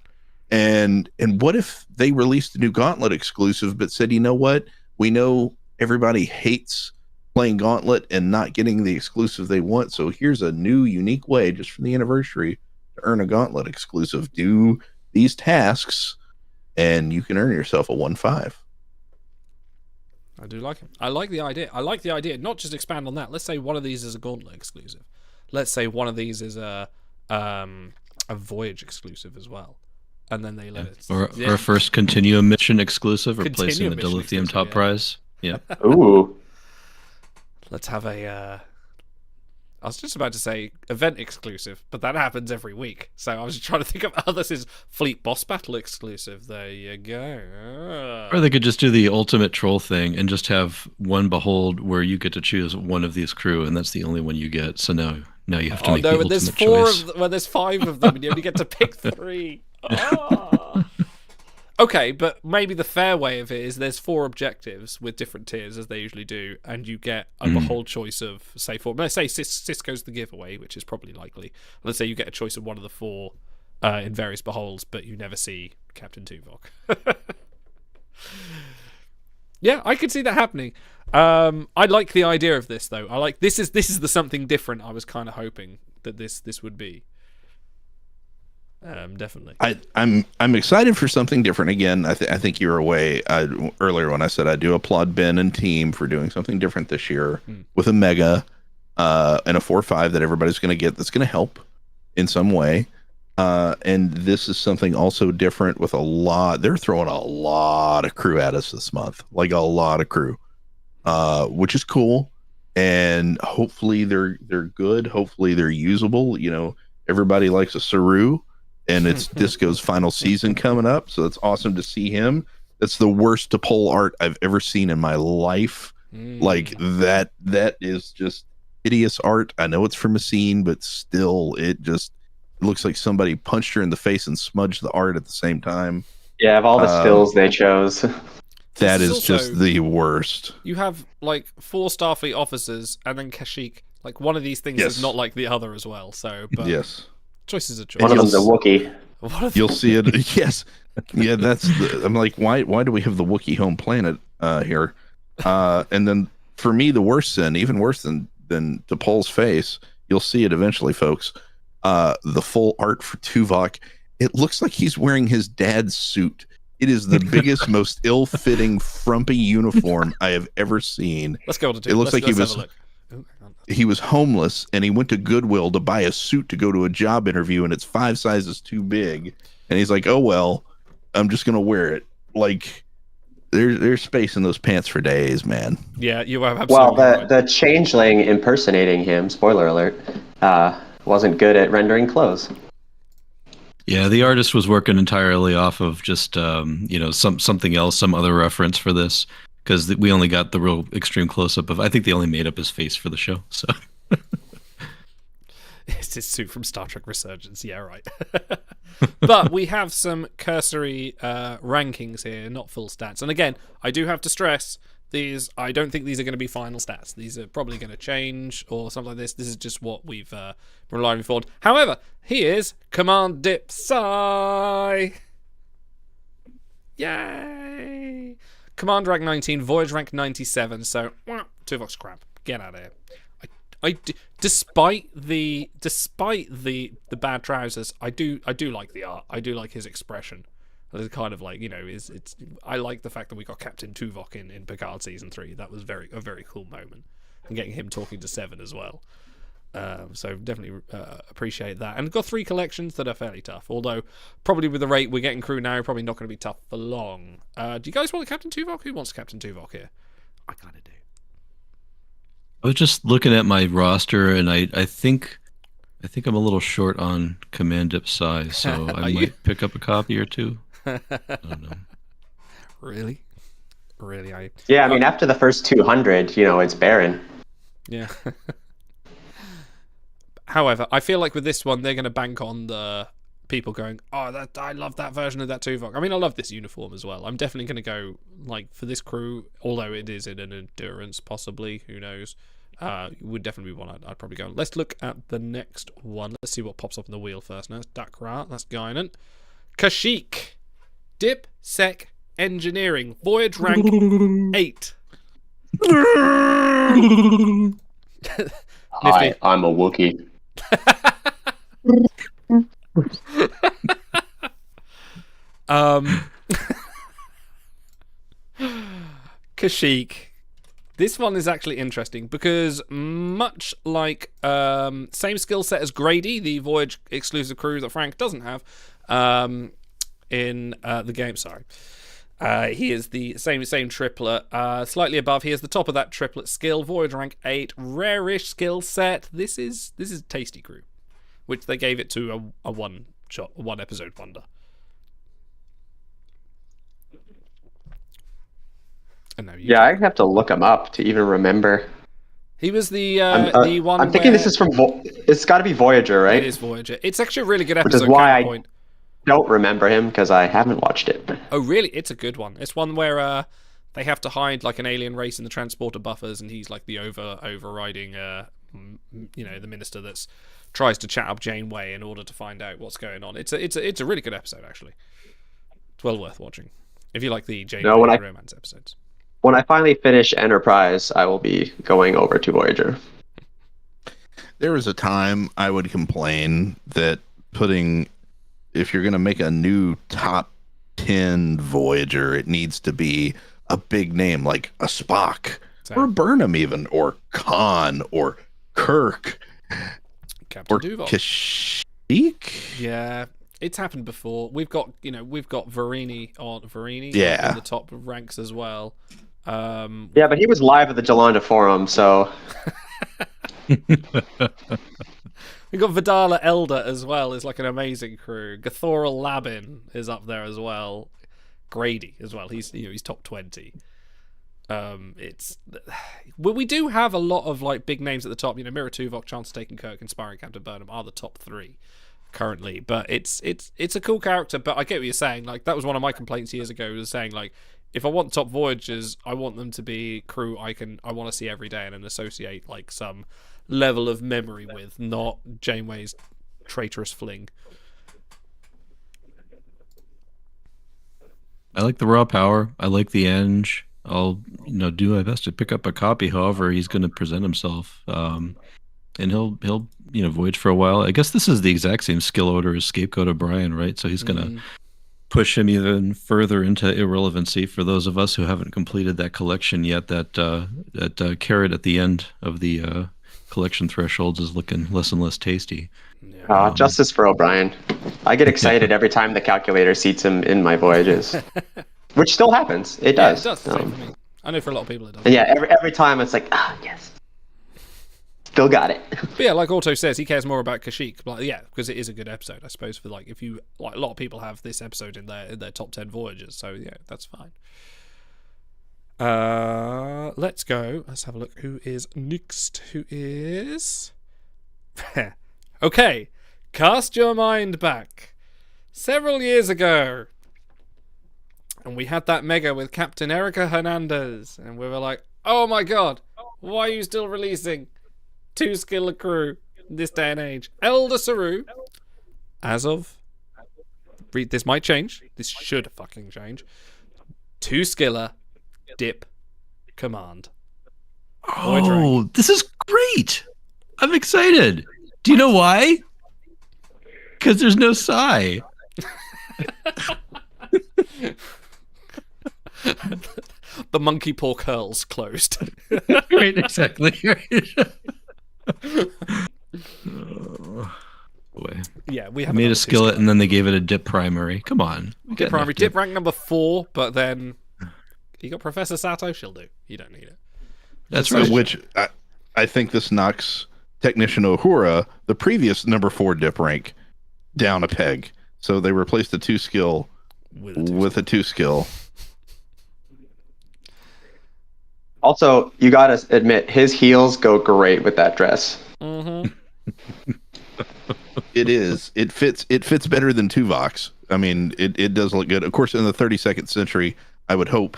And what if they released a new Gauntlet exclusive but said, you know what? We know everybody hates playing Gauntlet and not getting the exclusive they want. So here's a new unique way just for the anniversary to earn a Gauntlet exclusive. Do these tasks and you can earn yourself a 1-5. I do like it. I like the idea. I like the idea. Not just expand on that. Let's say one of these is a Gauntlet exclusive. Let's say one of these is a Voyage exclusive as well. And then they let it. Or a first Continuum mission exclusive, replacing the Dilithium top prize. Yeah. Ooh. Let's have a. I was just about to say event exclusive, but that happens every week. So I was trying to think of others. Is Fleet Boss Battle exclusive? There you go. Or they could just do the ultimate troll thing and just have one behold where you get to choose one of these crew, and that's the only one you get. So now you have to make the ultimate there's choice. There's 5 of them, and you only get to pick 3. Oh. Okay, but maybe the fair way of it is there's 4 objectives with different tiers, as they usually do, and you get a whole choice of, say, 4. Let's say Cisco's the giveaway, which is probably likely. Let's say you get a choice of one of the 4 in various beholds, but you never see Captain Tuvok. Yeah, I could see that happening. I like the idea of this, though. I like this is the something different I was kind of hoping that this would be. Definitely. I'm excited for something different. Again, I think you were away earlier when I said I do applaud Ben and team for doing something different this year with a mega and a 4-5 that everybody's going to get. That's going to help in some way. And this is something also different with a lot. They're throwing a lot of crew at us this month, like a lot of crew, which is cool. And hopefully they're good. Hopefully they're usable. You know, everybody likes a Saru. And it's Disco's final season coming up, so it's awesome to see him. That's the worst to pull art I've ever seen in my life. Like that is just hideous art. I know it's from a scene, but still, it looks like somebody punched her in the face and smudged the art at the same time. Yeah, of all the stills they chose. That is just the worst. You have like 4 Starfleet officers and then Kashyyyk. Like one of these things is not like the other as well. So, but yes. Choices are choices. One of them's a Wookiee. You'll see it. Yes. Yeah, I'm like, why do we have the Wookiee home planet here? And then for me, the worst sin, even worse than DePaul's face, you'll see it eventually, folks. The full art for Tuvok. It looks like he's wearing his dad's suit. It is the biggest, most ill-fitting, frumpy uniform I have ever seen. Let's go to it looks like he was homeless and he went to Goodwill to buy a suit to go to a job interview, and it's 5 sizes too big. And he's like, oh, well, I'm just going to wear it. Like, there's space in those pants for days, man. Yeah, you have absolutely Well, the changeling impersonating him, spoiler alert, wasn't good at rendering clothes. Yeah, the artist was working entirely off of just, something else, some other reference for this. Because we only got the real extreme close-up of, I think they only made up his face for the show. So it's his suit from Star Trek Resurgence. Yeah, right. But we have some cursory rankings here, not full stats. And again, I do have to stress, I don't think these are going to be final stats. These are probably going to change or something like this. This is just what we've been relying forward. However, here's Command Dip Psi. Yay! Command rank 19, Voyage rank 97. So, Tuvok's crap. Get out of here. Despite the bad trousers, I do like the art. I do like his expression. It's kind of like, I like the fact that we got Captain Tuvok in Picard season 3. That was a very cool moment, and getting him talking to Seven as well. So definitely appreciate that. And got 3 collections that are fairly tough. Although probably with the rate we're getting crew now, probably not going to be tough for long. Do you guys want Captain Tuvok? Who wants Captain Tuvok here? I kind of do. I was just looking at my roster, and I think I'm a little short on Command Dip Psi, so I might pick up a copy or 2. I don't know. Really? Yeah, I mean, after the first 200, it's barren. Yeah. However, I feel like with this one, they're going to bank on the people going, oh, that I love that version of that Tuvok. I mean, I love this uniform as well. I'm definitely going to go, like, for this crew, although it is in an endurance, possibly, who knows. Would definitely be one I'd probably go. Let's look at the next one. Let's see what pops up on the wheel first. Now, it's Dakra, that's Guinan. Kashyyyk. Dip, Sec, Engineering. Voyage rank 8. Hi, I'm a Wookiee. Kashyyyk. This one is actually interesting because much like same skill set as Grady, the Voyage exclusive crew that Frank doesn't have in the game. Sorry. He is the same triplet. Slightly above, he is the top of that triplet skill. Voyage rank 8, rare-ish skill set. This is Tasty Crew, which they gave it to a one episode wonder. Yeah, I have to look him up to even remember. He was the one. I'm thinking this is from. It's got to be Voyager, right? It is Voyager. It's actually a really good Which episode. is why I don't remember him because I haven't watched it. Oh, really? It's a good one. It's one where they have to hide like an alien race in the transporter buffers, and he's like the overriding, the minister that's tries to chat up Janeway in order to find out what's going on. It's a really good episode actually. It's well worth watching if you like the Janeway romance episodes. When I finally finish Enterprise, I will be going over to Voyager. There was a time I would complain that if you're going to make a new top 10 Voyager, it needs to be a big name like a Spock or Burnham even, or Khan or Kirk Captain or Tuvok. Kashyyyk. Yeah. It's happened before. We've got Verini in the top ranks as well. Yeah, but he was live at the Jalanda Forum, so we got Vidala Elder as well. Is like an amazing crew. Gathoral Labin is up there as well. Grady as well. He's top 20. We do have a lot of like big names at the top. Mira Tuvok, Chancellor Taken Kirk, Inspiring Captain Burnham are the top 3 currently. But it's a cool character. But I get what you're saying. Like that was one of my complaints years ago. Was saying like, if I want top Voyagers, I want them to be crew I want to see every day and associate like some level of memory with, not Janeway's traitorous fling. I like the raw power. I like the Eng. I'll do my best to pick up a copy. However, he's going to present himself, and he'll voyage for a while. I guess this is the exact same skill order as Scapegoat O'Brien, right? So he's going to push him even further into irrelevancy for those of us who haven't completed that collection yet. That carrot at the end of the collection thresholds is looking less and less tasty. Justice for O'Brien. I get excited every time the calculator seats him in my voyages, which still happens. It does. It does. Same for me. I know for a lot of people it does. Yeah, every time it's like, yes. Still got it. But yeah, like Otto says, he cares more about Kashyyyk. Like, yeah, because it is a good episode, I suppose. For like, if you like, a lot of people have this episode in their top 10 voyages, so yeah, that's fine. Let's go. Let's have a look. Who is next? Who is? Okay, cast your mind back several years ago, and we had that mega with Captain Erica Hernandez, and we were like, "Oh my god, why are you still releasing 2 skiller crew in this day and age?" Elder Saru, as of this might change. This should fucking change. 2 skiller, dip, command. Oh, this is great! I'm excited. Do you know why? Because there's no Psy. The monkey paw curls closed. Right, exactly. Boy. Yeah, we have made a skillet and then they gave it a dip primary. Come on. Dip primary. Dip rank number 4, but then you got Professor Sato, she'll do. You don't need it. That's right. Which I think this knocks Technician Uhura, the previous number 4 dip rank, down a peg. So they replaced the 2 skill with a 2 skill. Also, you gotta admit, his heels go great with that dress. Mm-hmm. It is. It fits. It fits better than Tuvox. I mean, it does look good. Of course, in the 32nd century, I would hope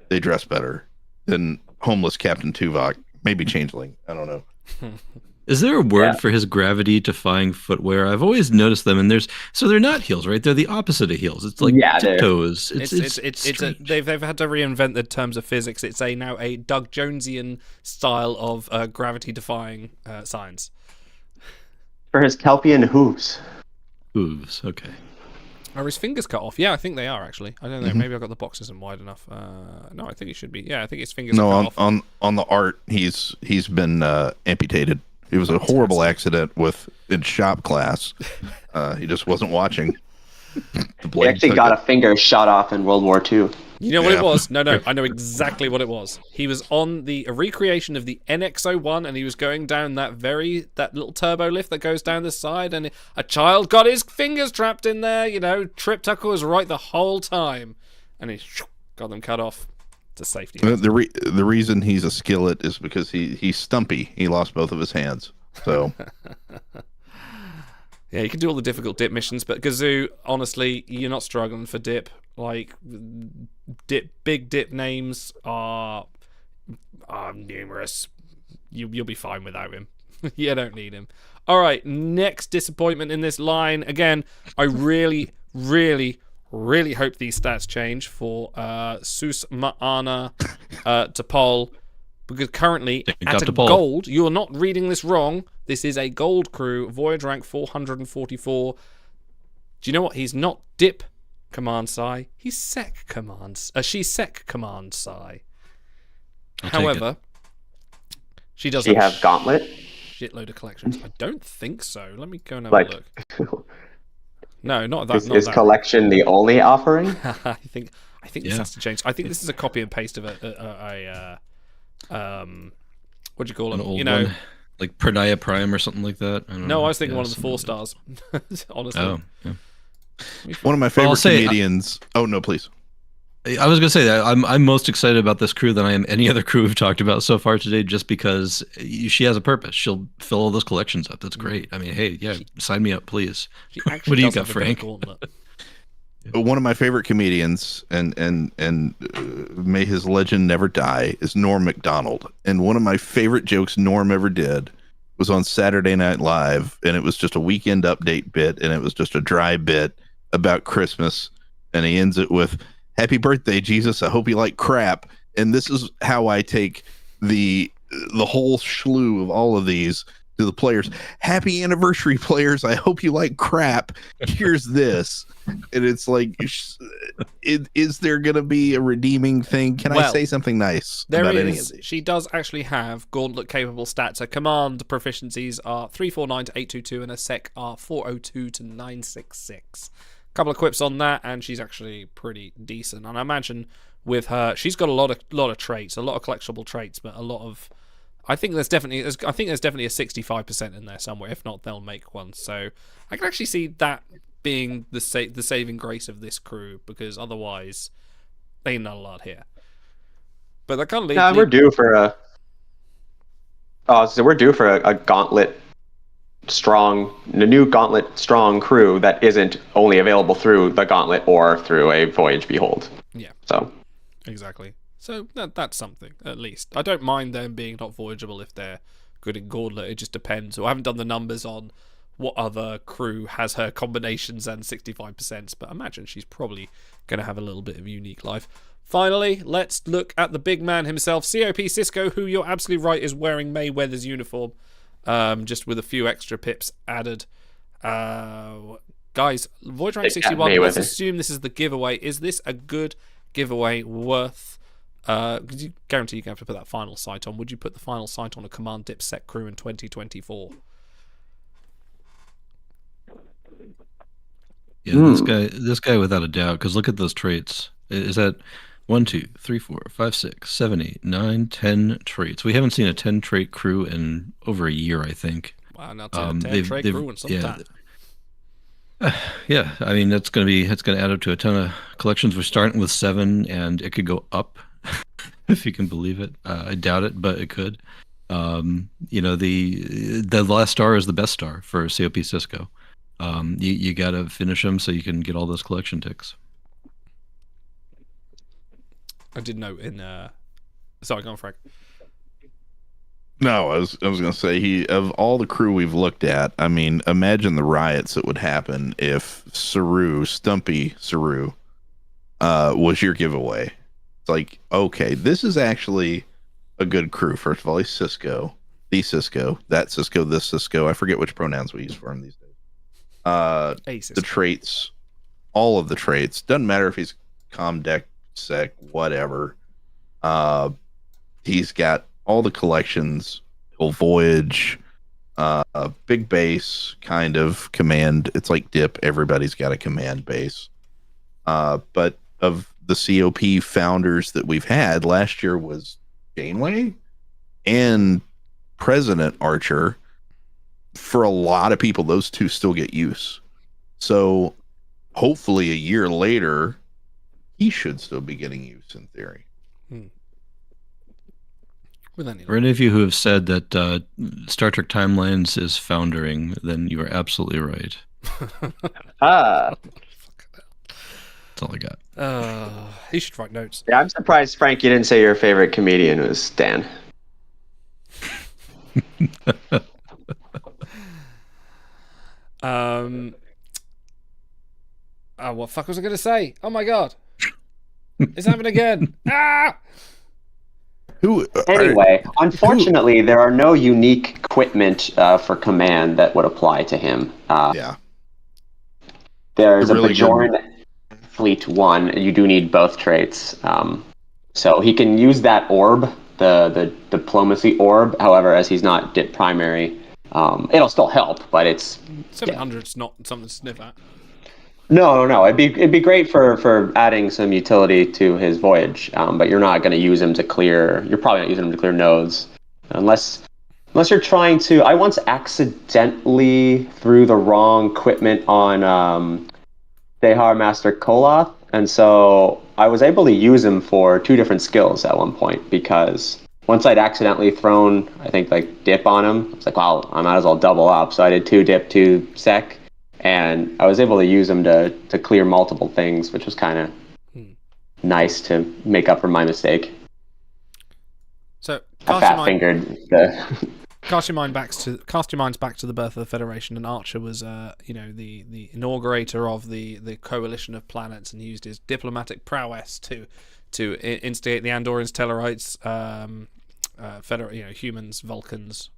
they dress better than homeless Captain Tuvok. Maybe Changeling. I don't know. Is there a word for his gravity-defying footwear? I've always noticed them, and they're not heels, right? They're the opposite of heels. It's like tiptoes. They've had to reinvent the terms of physics. It's now a Doug Jonesian style of gravity-defying signs. For his Kelpian hooves. Hooves, okay. Are his fingers cut off? Yeah, I think they are actually. I don't know. Maybe I got the box isn't wide enough. No, I think it should be. Yeah, I think his fingers are cut off. on the art, he's been amputated. It was a horrible accident in shop class. He just wasn't watching. He actually got a finger shot off in World War II. You know what it was? No, I know exactly what it was. He was on a recreation of the NX-01, and he was going down that little turbo lift that goes down the side, and a child got his fingers trapped in there. You know, Trip Tucker was right the whole time, and he got them cut off. It's a safety. The reason he's a skillet is because he's stumpy. He lost both of his hands. So. Yeah, you can do all the difficult dip missions, but Gazoo, honestly, you're not struggling for dip. Like, big dip names are numerous. You'll be fine without him. You don't need him. All right, next disappointment in this line. Again, I really, really, really hope these stats change for Sus Ma'ana T'Pol, because currently at a gold, you're not reading this wrong. This is a gold crew, voyage rank 444. Do you know what? He's not dip command psi. He's sec command. She's sec command psi. However, she does have gauntlet. Shitload of collections. I don't think so. Let me go and have a look. No, not that. Is collection the only offering? I think this has to change. I think this is a copy and paste of what do you call them? Old one. Like Pranaya Prime or something like that. I was thinking one of the 4 stars. Honestly. Oh, yeah. One of my favorite comedians. Oh no, please. I was gonna say that I'm most excited about this crew than I am any other crew we've talked about so far today, just because she has a purpose. She'll fill all those collections up. That's great. I mean, hey, sign me up, please. What do you got, Frank? One of my favorite comedians, and may his legend never die, is Norm Macdonald. And one of my favorite jokes Norm ever did was on Saturday Night Live, and it was just a weekend update bit, and it was just a dry bit about Christmas, and he ends it with, "Happy birthday, Jesus. I hope you like crap." And this is how I take the whole slew of all of these to the players. Happy anniversary, players. I hope you like crap. Here's this. And it's like, is there going to be a redeeming thing? Can I say something nice about any of these? She does actually have gauntlet capable stats. Her command proficiencies are 349 to 822, and her sec are 402 to 966. Couple of quips on that, and she's actually pretty decent. And I imagine with her, she's got a lot of traits, a lot of collectible traits, but a lot of. I think there's definitely a 65% in there somewhere. If not, they'll make one. So I can actually see that being the saving grace of this crew, because otherwise, ain't not a lot here. But that kind of we're due for a. So we're due for a gauntlet strong, a new gauntlet strong crew that isn't only available through the gauntlet or through a Voyage Behold. Yeah. So. Exactly. So that's something, at least. I don't mind them being not voyageable if they're good in gauntlet. It just depends. So I haven't done the numbers on what other crew has her combinations and 65%, but I imagine she's probably going to have a little bit of unique life. Finally, let's look at the big man himself, COP Cisco, who you're absolutely right is wearing Mayweather's uniform, just with a few extra pips added. Guys, Voyage Rank 61, let's assume this is the giveaway. Is this a good giveaway worth... Because you guarantee you're going to have to put that final sight on. Would you put the final sight on a Command Dip set crew in 2024? Yeah, this guy without a doubt, because look at those traits. Is that 1, 2, 3, 4, 5, 6, 7, 8, 9, 10 traits? We haven't seen a 10 trait crew in over a year, I think. Wow, now 10 trait crew and some time. Yeah, I mean it's gonna add up to a ton of collections. We're starting with 7, and it could go up if you can believe it. I doubt it, but it could. The last star is the best star for COP Cisco. You got to finish them so you can get all those collection ticks. I did note in. Sorry, go on, Frank. No, I was gonna say of all the crew we've looked at, I mean, imagine the riots that would happen if Stumpy Saru, was your giveaway. It's like, okay, this is actually a good crew. First of all, he's Cisco, that Cisco, this Cisco. I forget which pronouns we use for him these days. The traits, all of the traits. Doesn't matter if he's Comdeck, Sec, whatever. He's got all the collections. He'll voyage, big base kind of command. It's like Dip. Everybody's got a command base. But of the COP founders that we've had, last year was Janeway and President Archer. For a lot of people, those two still get use. So hopefully a year later, he should still be getting use in theory. For any of you who have said that Star Trek Timelines is foundering, then you are absolutely right. Ah. That's all I got. He should write notes. Yeah, I'm surprised, Frank, you didn't say your favorite comedian was Dan. What fuck was I going to say? Oh my god. It's happened again. Anyway, unfortunately, there are no unique equipment for command that would apply to him. There's really a Bajoran Fleet 1. You do need both traits. So he can use that orb, the diplomacy orb. However, as he's not dip primary, it'll still help, but it's 700's not something to sniff at. No. It'd be great for adding some utility to his voyage, but you're not going to use him to clear. You're probably not using him to clear nodes, unless you're trying to. I once accidentally threw the wrong equipment on Dehar Master Koloth, and so I was able to use him for 2 different skills at one point, because once I'd accidentally thrown, I think, like dip on him, I was like, well, I might as well double up. So I did 2 dip, 2 sec. And I was able to use them to clear multiple things, which was kind of nice to make up for my mistake. So fat-fingered. Cast your minds back to the birth of the Federation, and Archer was, the inaugurator of the coalition of planets, and he used his diplomatic prowess to instigate the Andorians, Tellarites, humans, Vulcans.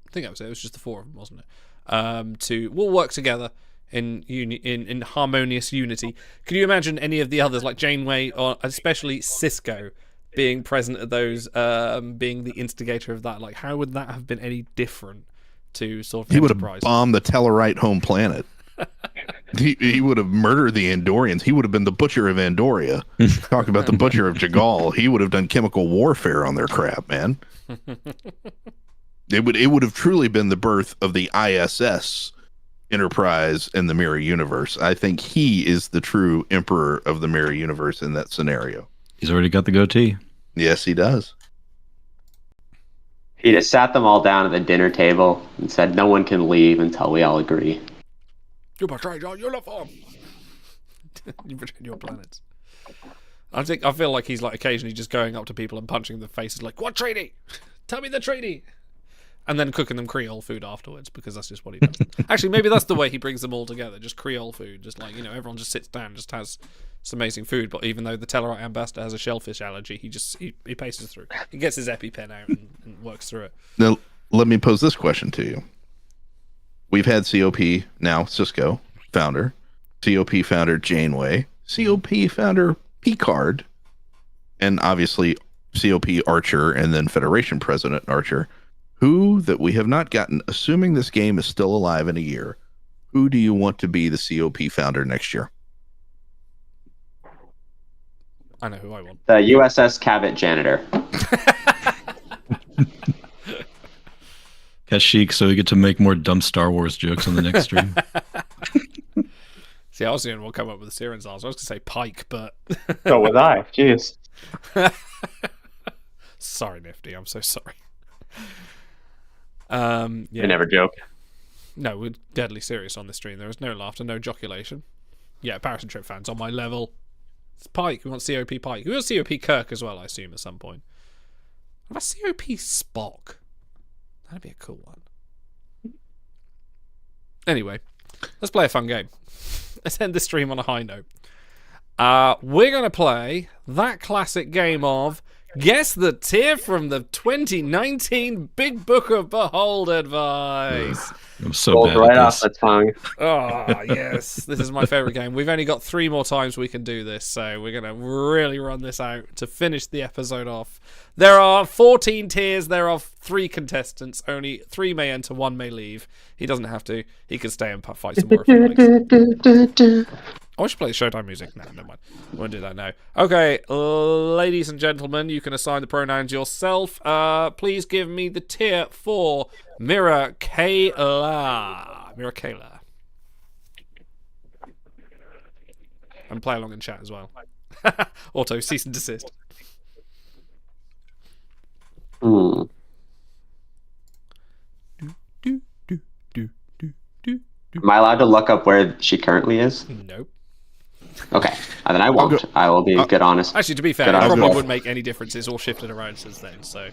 I think that was it. It was just the 4 of them, wasn't it? We'll work together in harmonious unity. Can you imagine any of the others, like Janeway or especially Cisco, being present at those, being the instigator of that? Like, how would that have been any different to sort of he Enterprise? Would have bombed the Tellarite home planet. he would have murdered the Andorians. He would have been the butcher of Andoria. Talk about the butcher of Jagal. He would have done chemical warfare on their crap, man. It would have truly been the birth of the ISS Enterprise and the Mirror Universe. I think he is the true emperor of the Mirror Universe in that scenario. He's already got the goatee. Yes, he does. He just sat them all down at the dinner table and said, no one can leave until we all agree. You betrayed your uniform. You betrayed your planets. I feel like he's like occasionally just going up to people and punching their faces like, what treaty? Tell me the treaty. And then cooking them Creole food afterwards, because that's just what he does. Actually, maybe that's the way he brings them all together. Just Creole food. Just like, everyone just sits down, just has some amazing food. But even though the Tellarite ambassador has a shellfish allergy, he paces through. He gets his EpiPen out and works through it. Now, let me pose this question to you. We've had COP, now Cisco, founder. COP founder Janeway. COP founder Picard. And obviously COP Archer, and then Federation President Archer. Who that we have not gotten, assuming this game is still alive in a year, who do you want to be the COP founder next year? I know who I want. The USS Cavett Janitor. Kashyyyk, so we get to make more dumb Star Wars jokes on the next stream. See, I was the only one come up with the Sirens. I was going to say Pike, but... So was I. Jeez. Sorry, Nifty. I'm so sorry. I never joke. No, we're deadly serious on this stream. There is no laughter, no joculation. Yeah, Paris and Trip fans on my level. It's Pike. We want COP Pike. We want COP Kirk as well, I assume, at some point. What about COP Spock? That'd be a cool one. Anyway, let's play a fun game. Let's end the stream on a high note. We're going to play that classic game of Guess the Tier from the 2019 Big Book of Behold Advice. I'm so bad right at off this. the tongue. Oh, yes. This is my favourite game. We've only got 3 more times we can do this, so we're going to really run this out to finish the episode off. There are 14 tiers. There are 3 contestants. Only 3 may enter, 1 may leave. He doesn't have to. He can stay and fight some more if he likes. I should play the Showtime music. No, never mind. I won't do that now. Okay, ladies and gentlemen, you can assign the pronouns yourself. Please give me the tier for Mirakayla. Mirakayla. And play along in chat as well. Auto cease and desist. Am I allowed to look up where she currently is? Nope. Okay, then I won't. I will be good honest. Actually, to be fair, it probably wouldn't make any difference. It's all shifted around since then, so...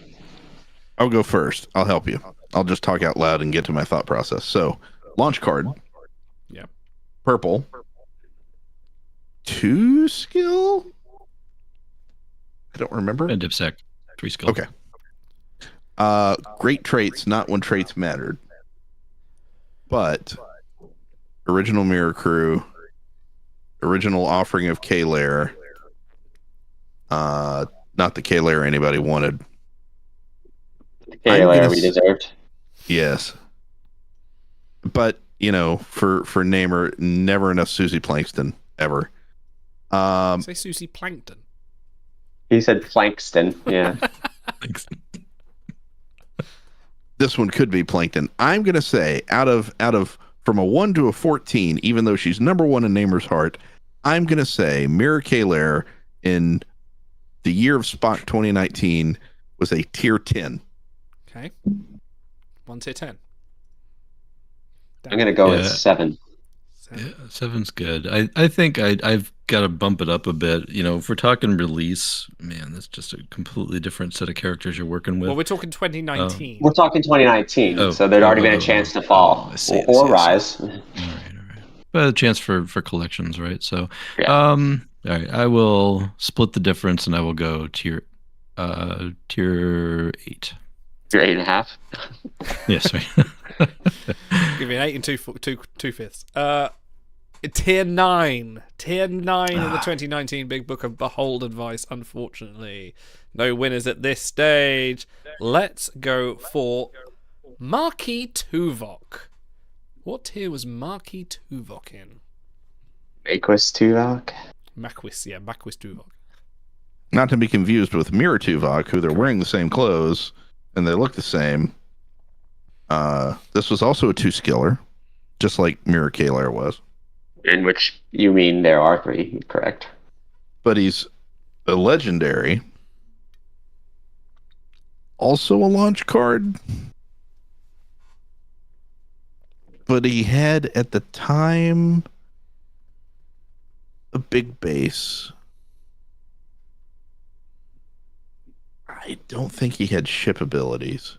I'll go first. I'll help you. I'll just talk out loud and get to my thought process. So, launch card. Yep. Purple. 2 skill? I don't remember. And Dipsec. 3 skill. Okay. Great traits, not when traits mattered. But original Mirror Crew, original offering of K-Lair, not the K-Lair anybody wanted. K-Lair we deserved. Yes. But, you know, for Namer, never enough Susie Plankston, ever. Say Susie Plankton. He said Plankston, yeah. This one could be Plankton. I'm going to say out of from a 1 to a 14, even though she's number 1 in Namer's heart, I'm going to say Mira K-Lair in the year of Spock 2019 was a tier 10. Okay. 1 tier 10. I'm going to go with 7. Yeah, 7's good. I think I've got to bump it up a bit. You know, if we're talking release, man, that's just a completely different set of characters you're working with. Well, we're talking 2019. We're talking 2019, so there'd already been a chance to fall or rise. All right. But a chance for collections, right? So, yeah. All right, I will split the difference, and I will go tier 8. You're 8.5. Yes, right. Give me an 8 and 2/5. Tier 9. Tier 9 in the 2019 Big Book of Behold Advice, unfortunately. No winners at this stage. Let's go for Marquis Tuvok. What tier was Marquis Tuvok in? Maquis Tuvok? Maquis Tuvok. Not to be confused with Mira Tuvok, who they're wearing the same clothes and they look the same. This was also a 2-skiller, just like Mira K-Lair was. In which you mean there are 3, correct? But he's a legendary. Also a launch card. But he had, at the time, a big base. I don't think he had ship abilities.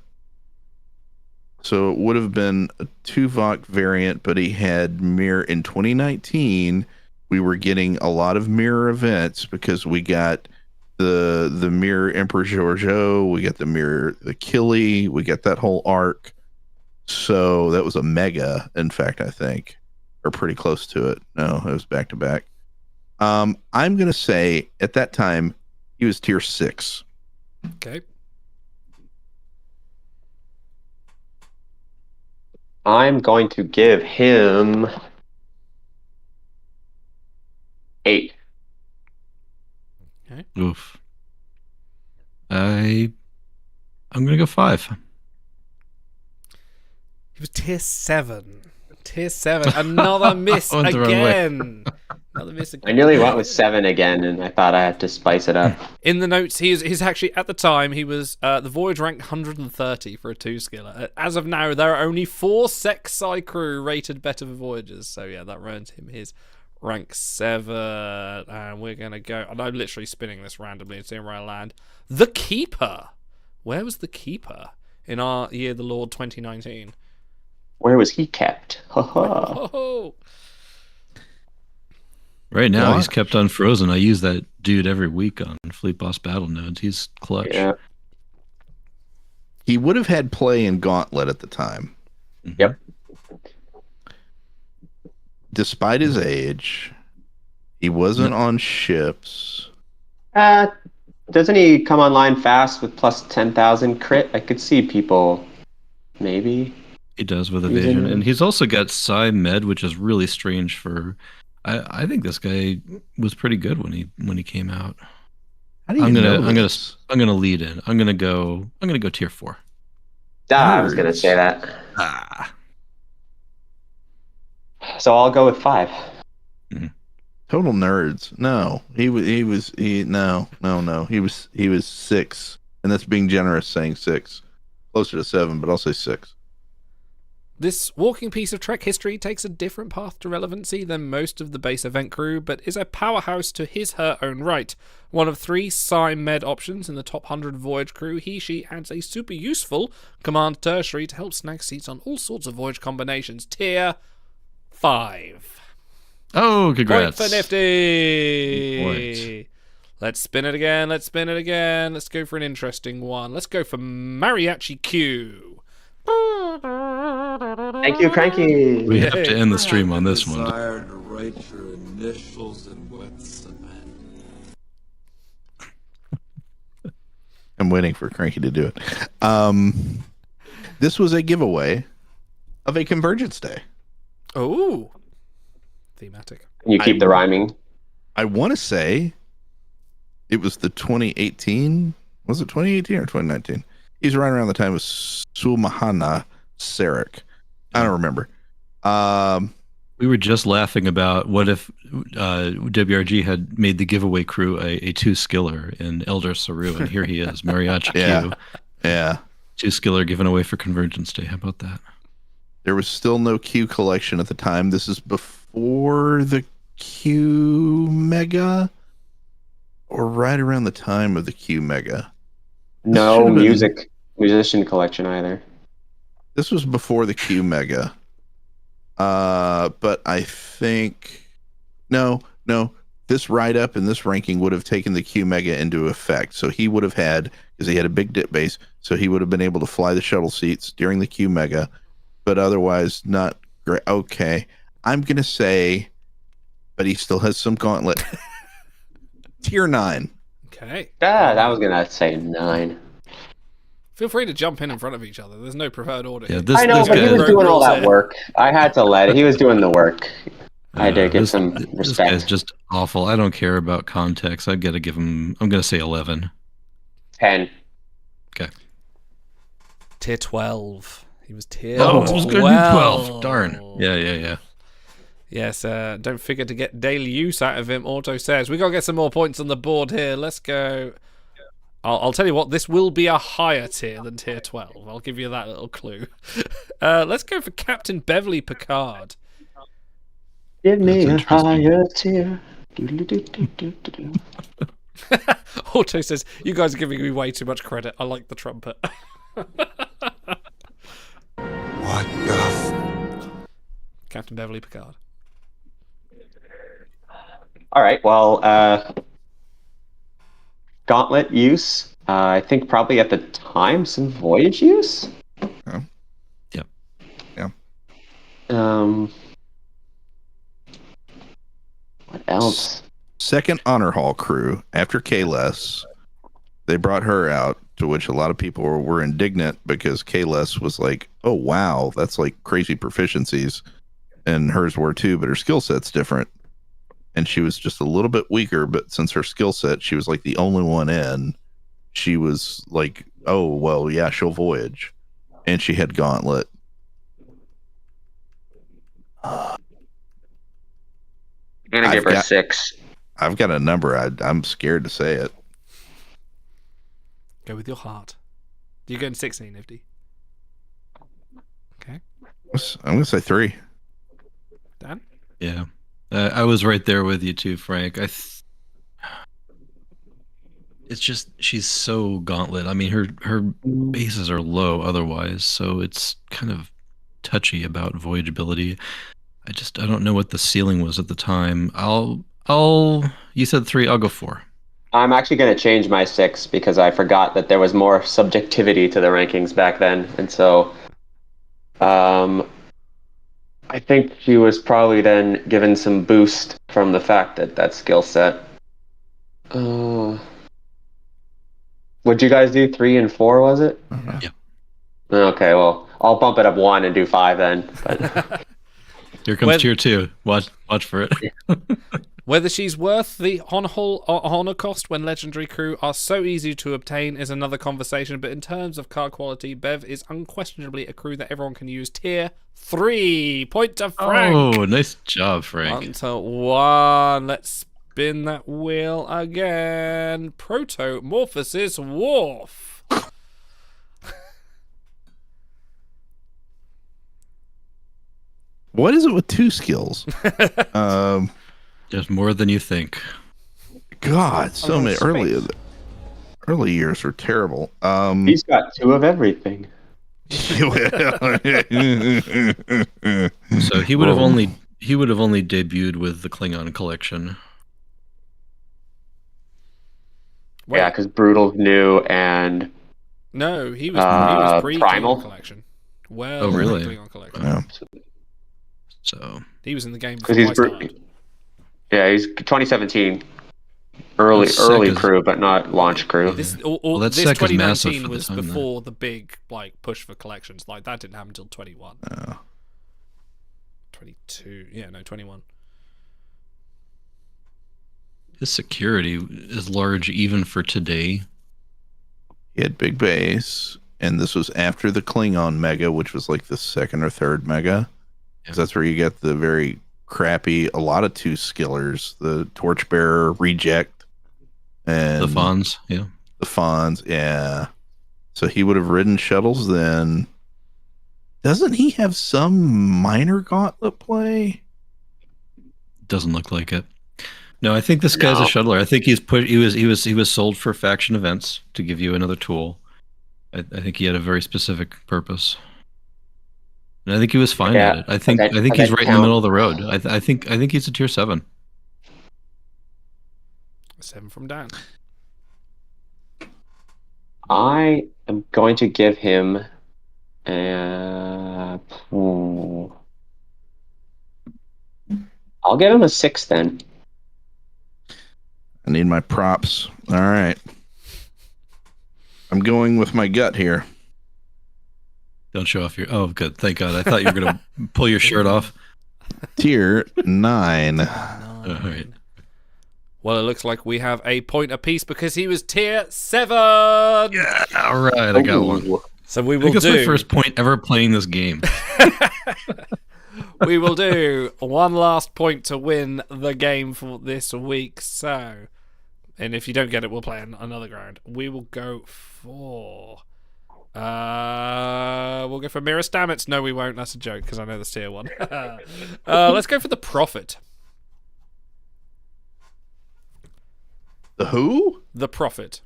So it would have been a Tuvok variant, but he had mirror in 2019. We were getting a lot of mirror events because we got the mirror Emperor Giorgio, we got the mirror Achille, we got that whole arc. So that was a mega, in fact, I think, or pretty close to it. No, it was back to back. I'm gonna say at that time he was tier 6. Okay. I'm going to give him 8. Okay. Oof. I'm gonna go 5. He was tier 7. Tier 7. Another miss Went the wrong way. again. Another miss again. I nearly went with 7 again, and I thought I had to spice it up. In the notes, he's actually, at the time, he was the Voyage rank 130 for a 2-skiller. As of now, there are only 4 Sexi crew rated better for Voyagers. So yeah, that earned him his rank 7. And we're going to go, and I'm literally spinning this randomly and seeing where I land. The Keeper. Where was the Keeper in our Year the Lord 2019? Where was he kept? Oh. Right now, What? he's kept unfrozen. I use that dude every week on Fleet Boss Battle Nodes. He's clutch. Yeah. He would have had play in Gauntlet at the time. Yep. Despite his age, he wasn't on ships. Doesn't he come online fast with plus 10,000 crit? I could see people, maybe. He does with evasion, and he's also got Psi Med, which is really strange for. I think this guy was pretty good when he came out. How do you know this? I'm gonna lead in. I'm gonna go tier 4. I was gonna say that. So I'll go with 5. Total nerds. No, he was no. He was 6, and that's being generous saying 6. Closer to 7, but I'll say 6. This walking piece of Trek history takes a different path to relevancy than most of the base event crew, but is a powerhouse to her own right. One of 3 Psi Med options in the top 100 Voyage crew, she adds a super useful Command Tertiary to help snag seats on all sorts of Voyage combinations. Tier 5. Oh, congrats. Point for Nifty. Point. Let's spin it again. Let's go for an interesting one. Let's go for Mariachi Q. Thank you, Cranky. We have to end the stream on this one. Desire to write your initials in wet cement. I'm waiting for Cranky to do it. This was a giveaway of a Convergence Day. Oh, thematic. You keep the rhyming. I want to say it was the 2018. Was it 2018 or 2019? He's right around the time of Sulmahana Sarek. I don't remember. We were just laughing about what if WRG had made the giveaway crew a 2-skiller in Elder Saru, and here he is, Mariachi Q. Yeah. 2-skiller given away for Convergence Day. How about that? There was still no Q collection at the time. This is before the Q Mega, or right around the time of the Q Mega. No musician collection either. This was before the Q Mega. But I think no. This write-up and this ranking would have taken the Q Mega into effect. So he would have had, because he had a big dip base, so he would have been able to fly the shuttle seats during the Q Mega, but otherwise not great. Okay. I'm going to say, but he still has some gauntlet. Tier 9. Okay. I was gonna say 9. Feel free to jump in front of each other. There's no preferred order. Yeah, here. I know, but he was doing all that work. I had to let it. He was doing the work. I had to give some This respect. guy's just awful. I don't care about context. I've got to give him. I'm going to say 11. 10. Okay. Tier 12. He was tier 12. Oh, I was going to do 12. Darn. Yeah. Yes, don't forget to get daily use out of him, Auto says. We got to get some more points on the board here. Let's go. I'll tell you what, this will be a higher tier than tier 12. I'll give you that little clue. Let's go for Captain Beverly Picard. Give me a higher tier. Auto says, you guys are giving me way too much credit. I like the trumpet. What the Captain Beverly Picard. All right, well, Gauntlet use. I think probably at the time some Voyage use. Yeah. What else? Second honor hall crew after Kayless. They brought her out, to which a lot of people were indignant because Kayless was like, oh wow, that's like crazy proficiencies, and hers were too, but her skill set's different, and she was just a little bit weaker. But since her skill set, she was like the only one in. She was like, oh well, yeah, she'll voyage, and she had Gauntlet. gonna I've give her got- 6. I've got a number. I'm scared to say it. Go with your heart. You're going 16, Nifty. Okay. I'm gonna say 3. Dan? Yeah, I was right there with you too, Frank. It's just she's so gauntlet. I mean, her bases are low otherwise, so it's kind of touchy about voyageability. I don't know what the ceiling was at the time. You said 3, I'll go 4. I'm actually going to change my 6 because I forgot that there was more subjectivity to the rankings back then. And so I think she was probably then given some boost from the fact that skill set. What'd you guys do? 3 and 4, was it? Yeah. Okay, well, I'll bump it up 1 and do 5 then. But Here comes tier 2. Watch for it. Whether she's worth the honor cost when legendary crew are so easy to obtain is another conversation, but in terms of card quality, Bev is unquestionably a crew that everyone can use. Tier 3. Point to Frank. Oh, nice job, Frank. 1 to 1. Let's spin that wheel again. Protomorphosis Worf. What is it with 2 skills? There's more than you think. God, so many early years were terrible. He's got 2 of everything. So he would have only debuted with the Klingon collection. Wait. Yeah, because Brutal new and No, he was pre Primal collection. Well, Oh, really? Klingon collection. Yeah. So he was in the game because before he's I started. yeah, he's 2017 early That's sick, is- crew, but not launch crew. This that's this Sec is massive 2019 for the was time, though. before the big push for collections. Like that didn't happen until 21. 22. Yeah, no, 21. His security is large even for today. He had big base, and this was after the Klingon mega, which was like the 2nd or 3rd mega. 'Cause that's where you get the very crappy, a lot of 2 skillers, the Torchbearer reject, and The Fawns, yeah. the Fawns, yeah. So he would have ridden shuttles then. Doesn't he have some minor gauntlet play? Doesn't look like it. No, I think this guy's a shuttler. I think he was sold for faction events to give you another tool. I think he had a very specific purpose. And I think he was fine at it. I think he's right in the middle of the road. I think he's a tier 7. 7 from Dan. I am going to give him I'll give him a 6 then. I need my props. All right. I'm going with my gut here. Don't show off your. Oh, good. Thank God. I thought you were going to pull your shirt off. Tier 9. All right. Well, it looks like we have a point apiece because he was tier 7. Yeah. All right. I got one. So we I will think that's do. my first point ever playing this game. We will do one last point to win the game for this week. So, and if you don't get it, we'll play another round. We will go for. We'll go for Mirror Stamets. No, we won't. That's a joke because I know the tier 1. Let's go for the Prophet. The who? The Prophet.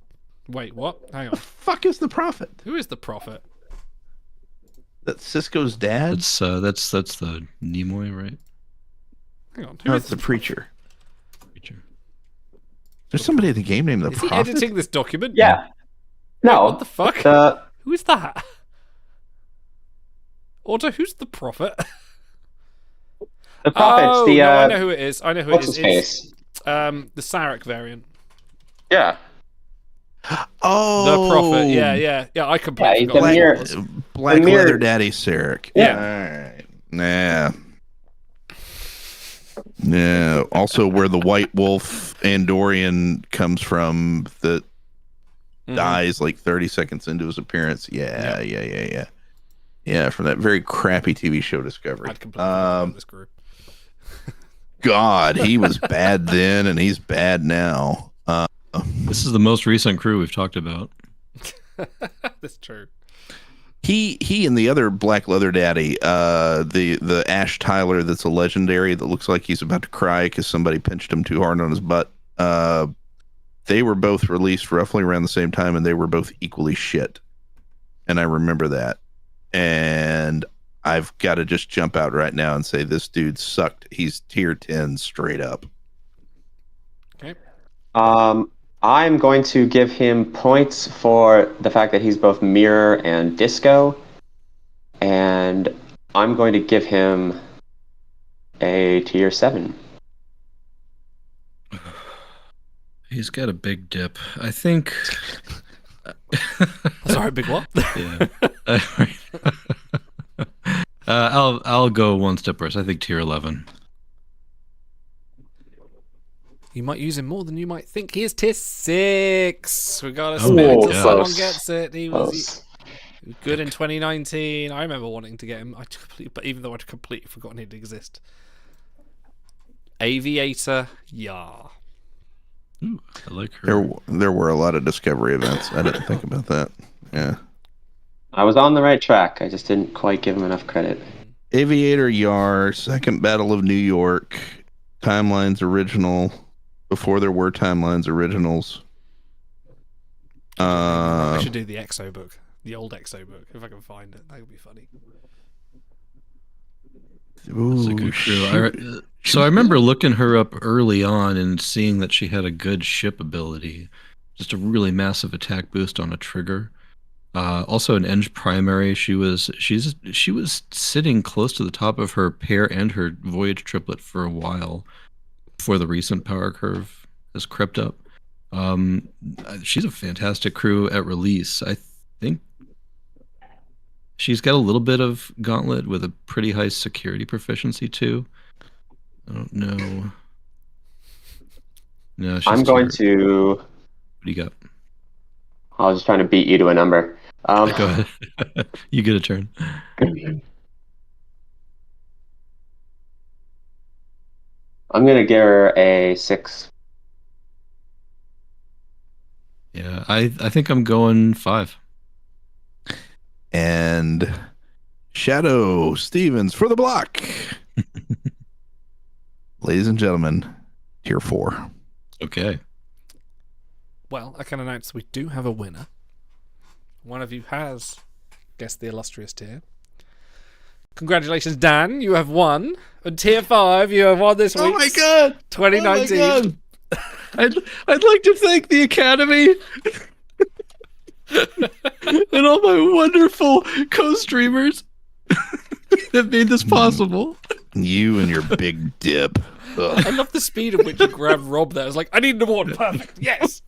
Wait, what? Hang on. The fuck is the Prophet? Who is the Prophet? That's Cisco's dad? That's the Nimoy, right? Hang on. No, it's the preacher. There's somebody in the game named the Is he Prophet? editing this document? Yeah. No. What the fuck? Who is that? Auto, who's the Prophet? The Prophet's the. No, I know who it is. I know who what's it is. his face? It's the Sarek variant. Yeah. Oh, The Prophet. Yeah. I completely he's forgot the who mirror. it was. Black The mirror- Leather Daddy Sarek. Yeah. All right. Nah. Yeah. Also, where the White Wolf Andorian comes from that dies like 30 seconds into his appearance. Yeah. Yeah, from that very crappy TV show Discovery. I'd completely forgotten about this group. God, he was bad then, and he's bad now. This is the most recent crew we've talked about. That's true. He and the other Black Leather Daddy, the Ash Tyler that's a legendary that looks like he's about to cry because somebody pinched him too hard on his butt. They were both released roughly around the same time, and they were both equally shit. And I remember that. And I've got to just jump out right now and say this dude sucked. He's tier 10 straight up. Okay. I'm going to give him points for the fact that he's both mirror and disco. And I'm going to give him a tier 7. He's got a big dip. I think. Sorry, big what? Yeah. I'll go one step worse. I think tier 11. You might use him more than you might think. He is tier 6. We gotta Oh, spin until yeah. someone Close. gets it. He was good in 2019. I remember wanting to get him. But even though I'd completely forgotten he'd exist. Aviator, yeah. Ooh, I like her. There were a lot of Discovery events. I didn't think about that. Yeah. I was on the right track. I just didn't quite give him enough credit. Aviator Yar, Second Battle of New York, Timelines original, before there were Timelines originals. I should do the EXO book. The old EXO book, if I can find it. That would be funny. That's a good crew. So I remember looking her up early on and seeing that she had a good ship ability, just a really massive attack boost on a trigger. Also an Eng primary. She was sitting close to the top of her pair and her voyage triplet for a while before the recent power curve has crept up. She's a fantastic crew at release. I think she's got a little bit of gauntlet with a pretty high security proficiency too. I don't know. No, she's I'm going to. What do you got? I was just trying to beat you to a number. Go ahead. You get a turn. I'm going to give her a 6. Yeah, I think I'm going 5. And Shadow Stevens for the block. Ladies and gentlemen, tier 4. Okay. Well, I can announce we do have a winner. One of you has guessed the illustrious tier. Congratulations, Dan. You have won. And tier 5, you have won this week. Oh my god! 2019. Oh my I'd like to thank the Academy and all my wonderful co-streamers that made this possible. You and your big dip. Ugh. I love the speed at which you grabbed Rob there. I was like, I need an award. Perfect. Yes.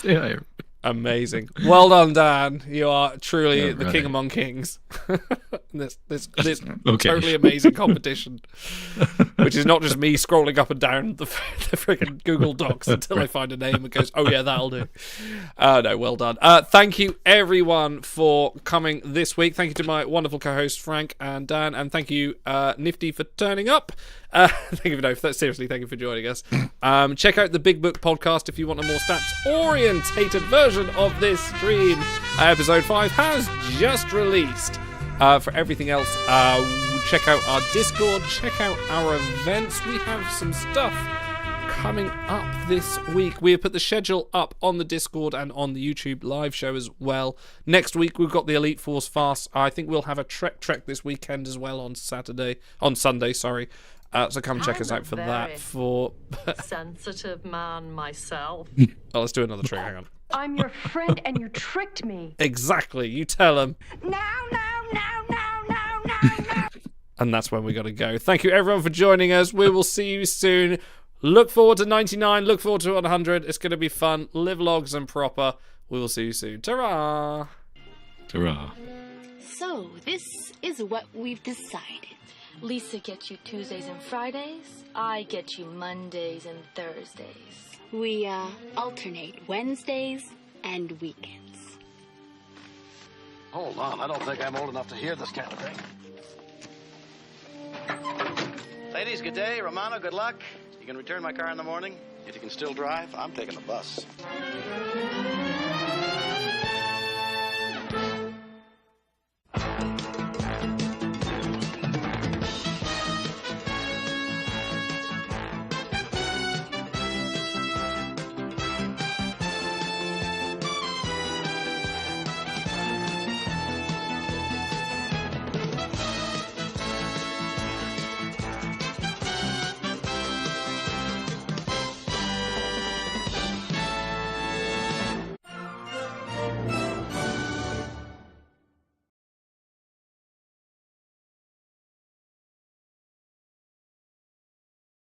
Yeah. Amazing. Well done, Dan. You are truly the right. king among kings. this Okay. totally amazing competition, which is not just me scrolling up and down the freaking Google Docs until I find a name and goes, oh yeah, that'll do. No, well done. Thank you everyone for coming this week. Thank you to my wonderful co-hosts Frank and Dan, and thank you Nifty for turning up. Thank you for joining us. Check out the Big Book podcast if you want a more stats orientated version of this stream. Episode 5 has just released. For everything else, check out our Discord, check out our events. We have some stuff coming up this week. We have put the schedule up on the Discord and on the YouTube live show as well. Next week we've got the Elite Force Fast. I think we'll have a Trek this weekend as well on Sunday. So come check us out for that. For sensitive man myself. Oh, let's do another trick. Hang on. I'm your friend and you tricked me. Exactly. You tell them. No. And that's when we got to go. Thank you everyone for joining us. We will see you soon. Look forward to 99. Look forward to 100. It's going to be fun. Live logs and proper. We will see you soon. Ta-ra. Ta-ra. So, this is what we've decided. Lisa gets you Tuesdays and Fridays. I get you Mondays and Thursdays. We, alternate Wednesdays and weekends. Hold on, I don't think I'm old enough to hear this kind of thing. Ladies, good day. Romano, good luck. You can return my car in the morning. If you can still drive, I'm taking the bus.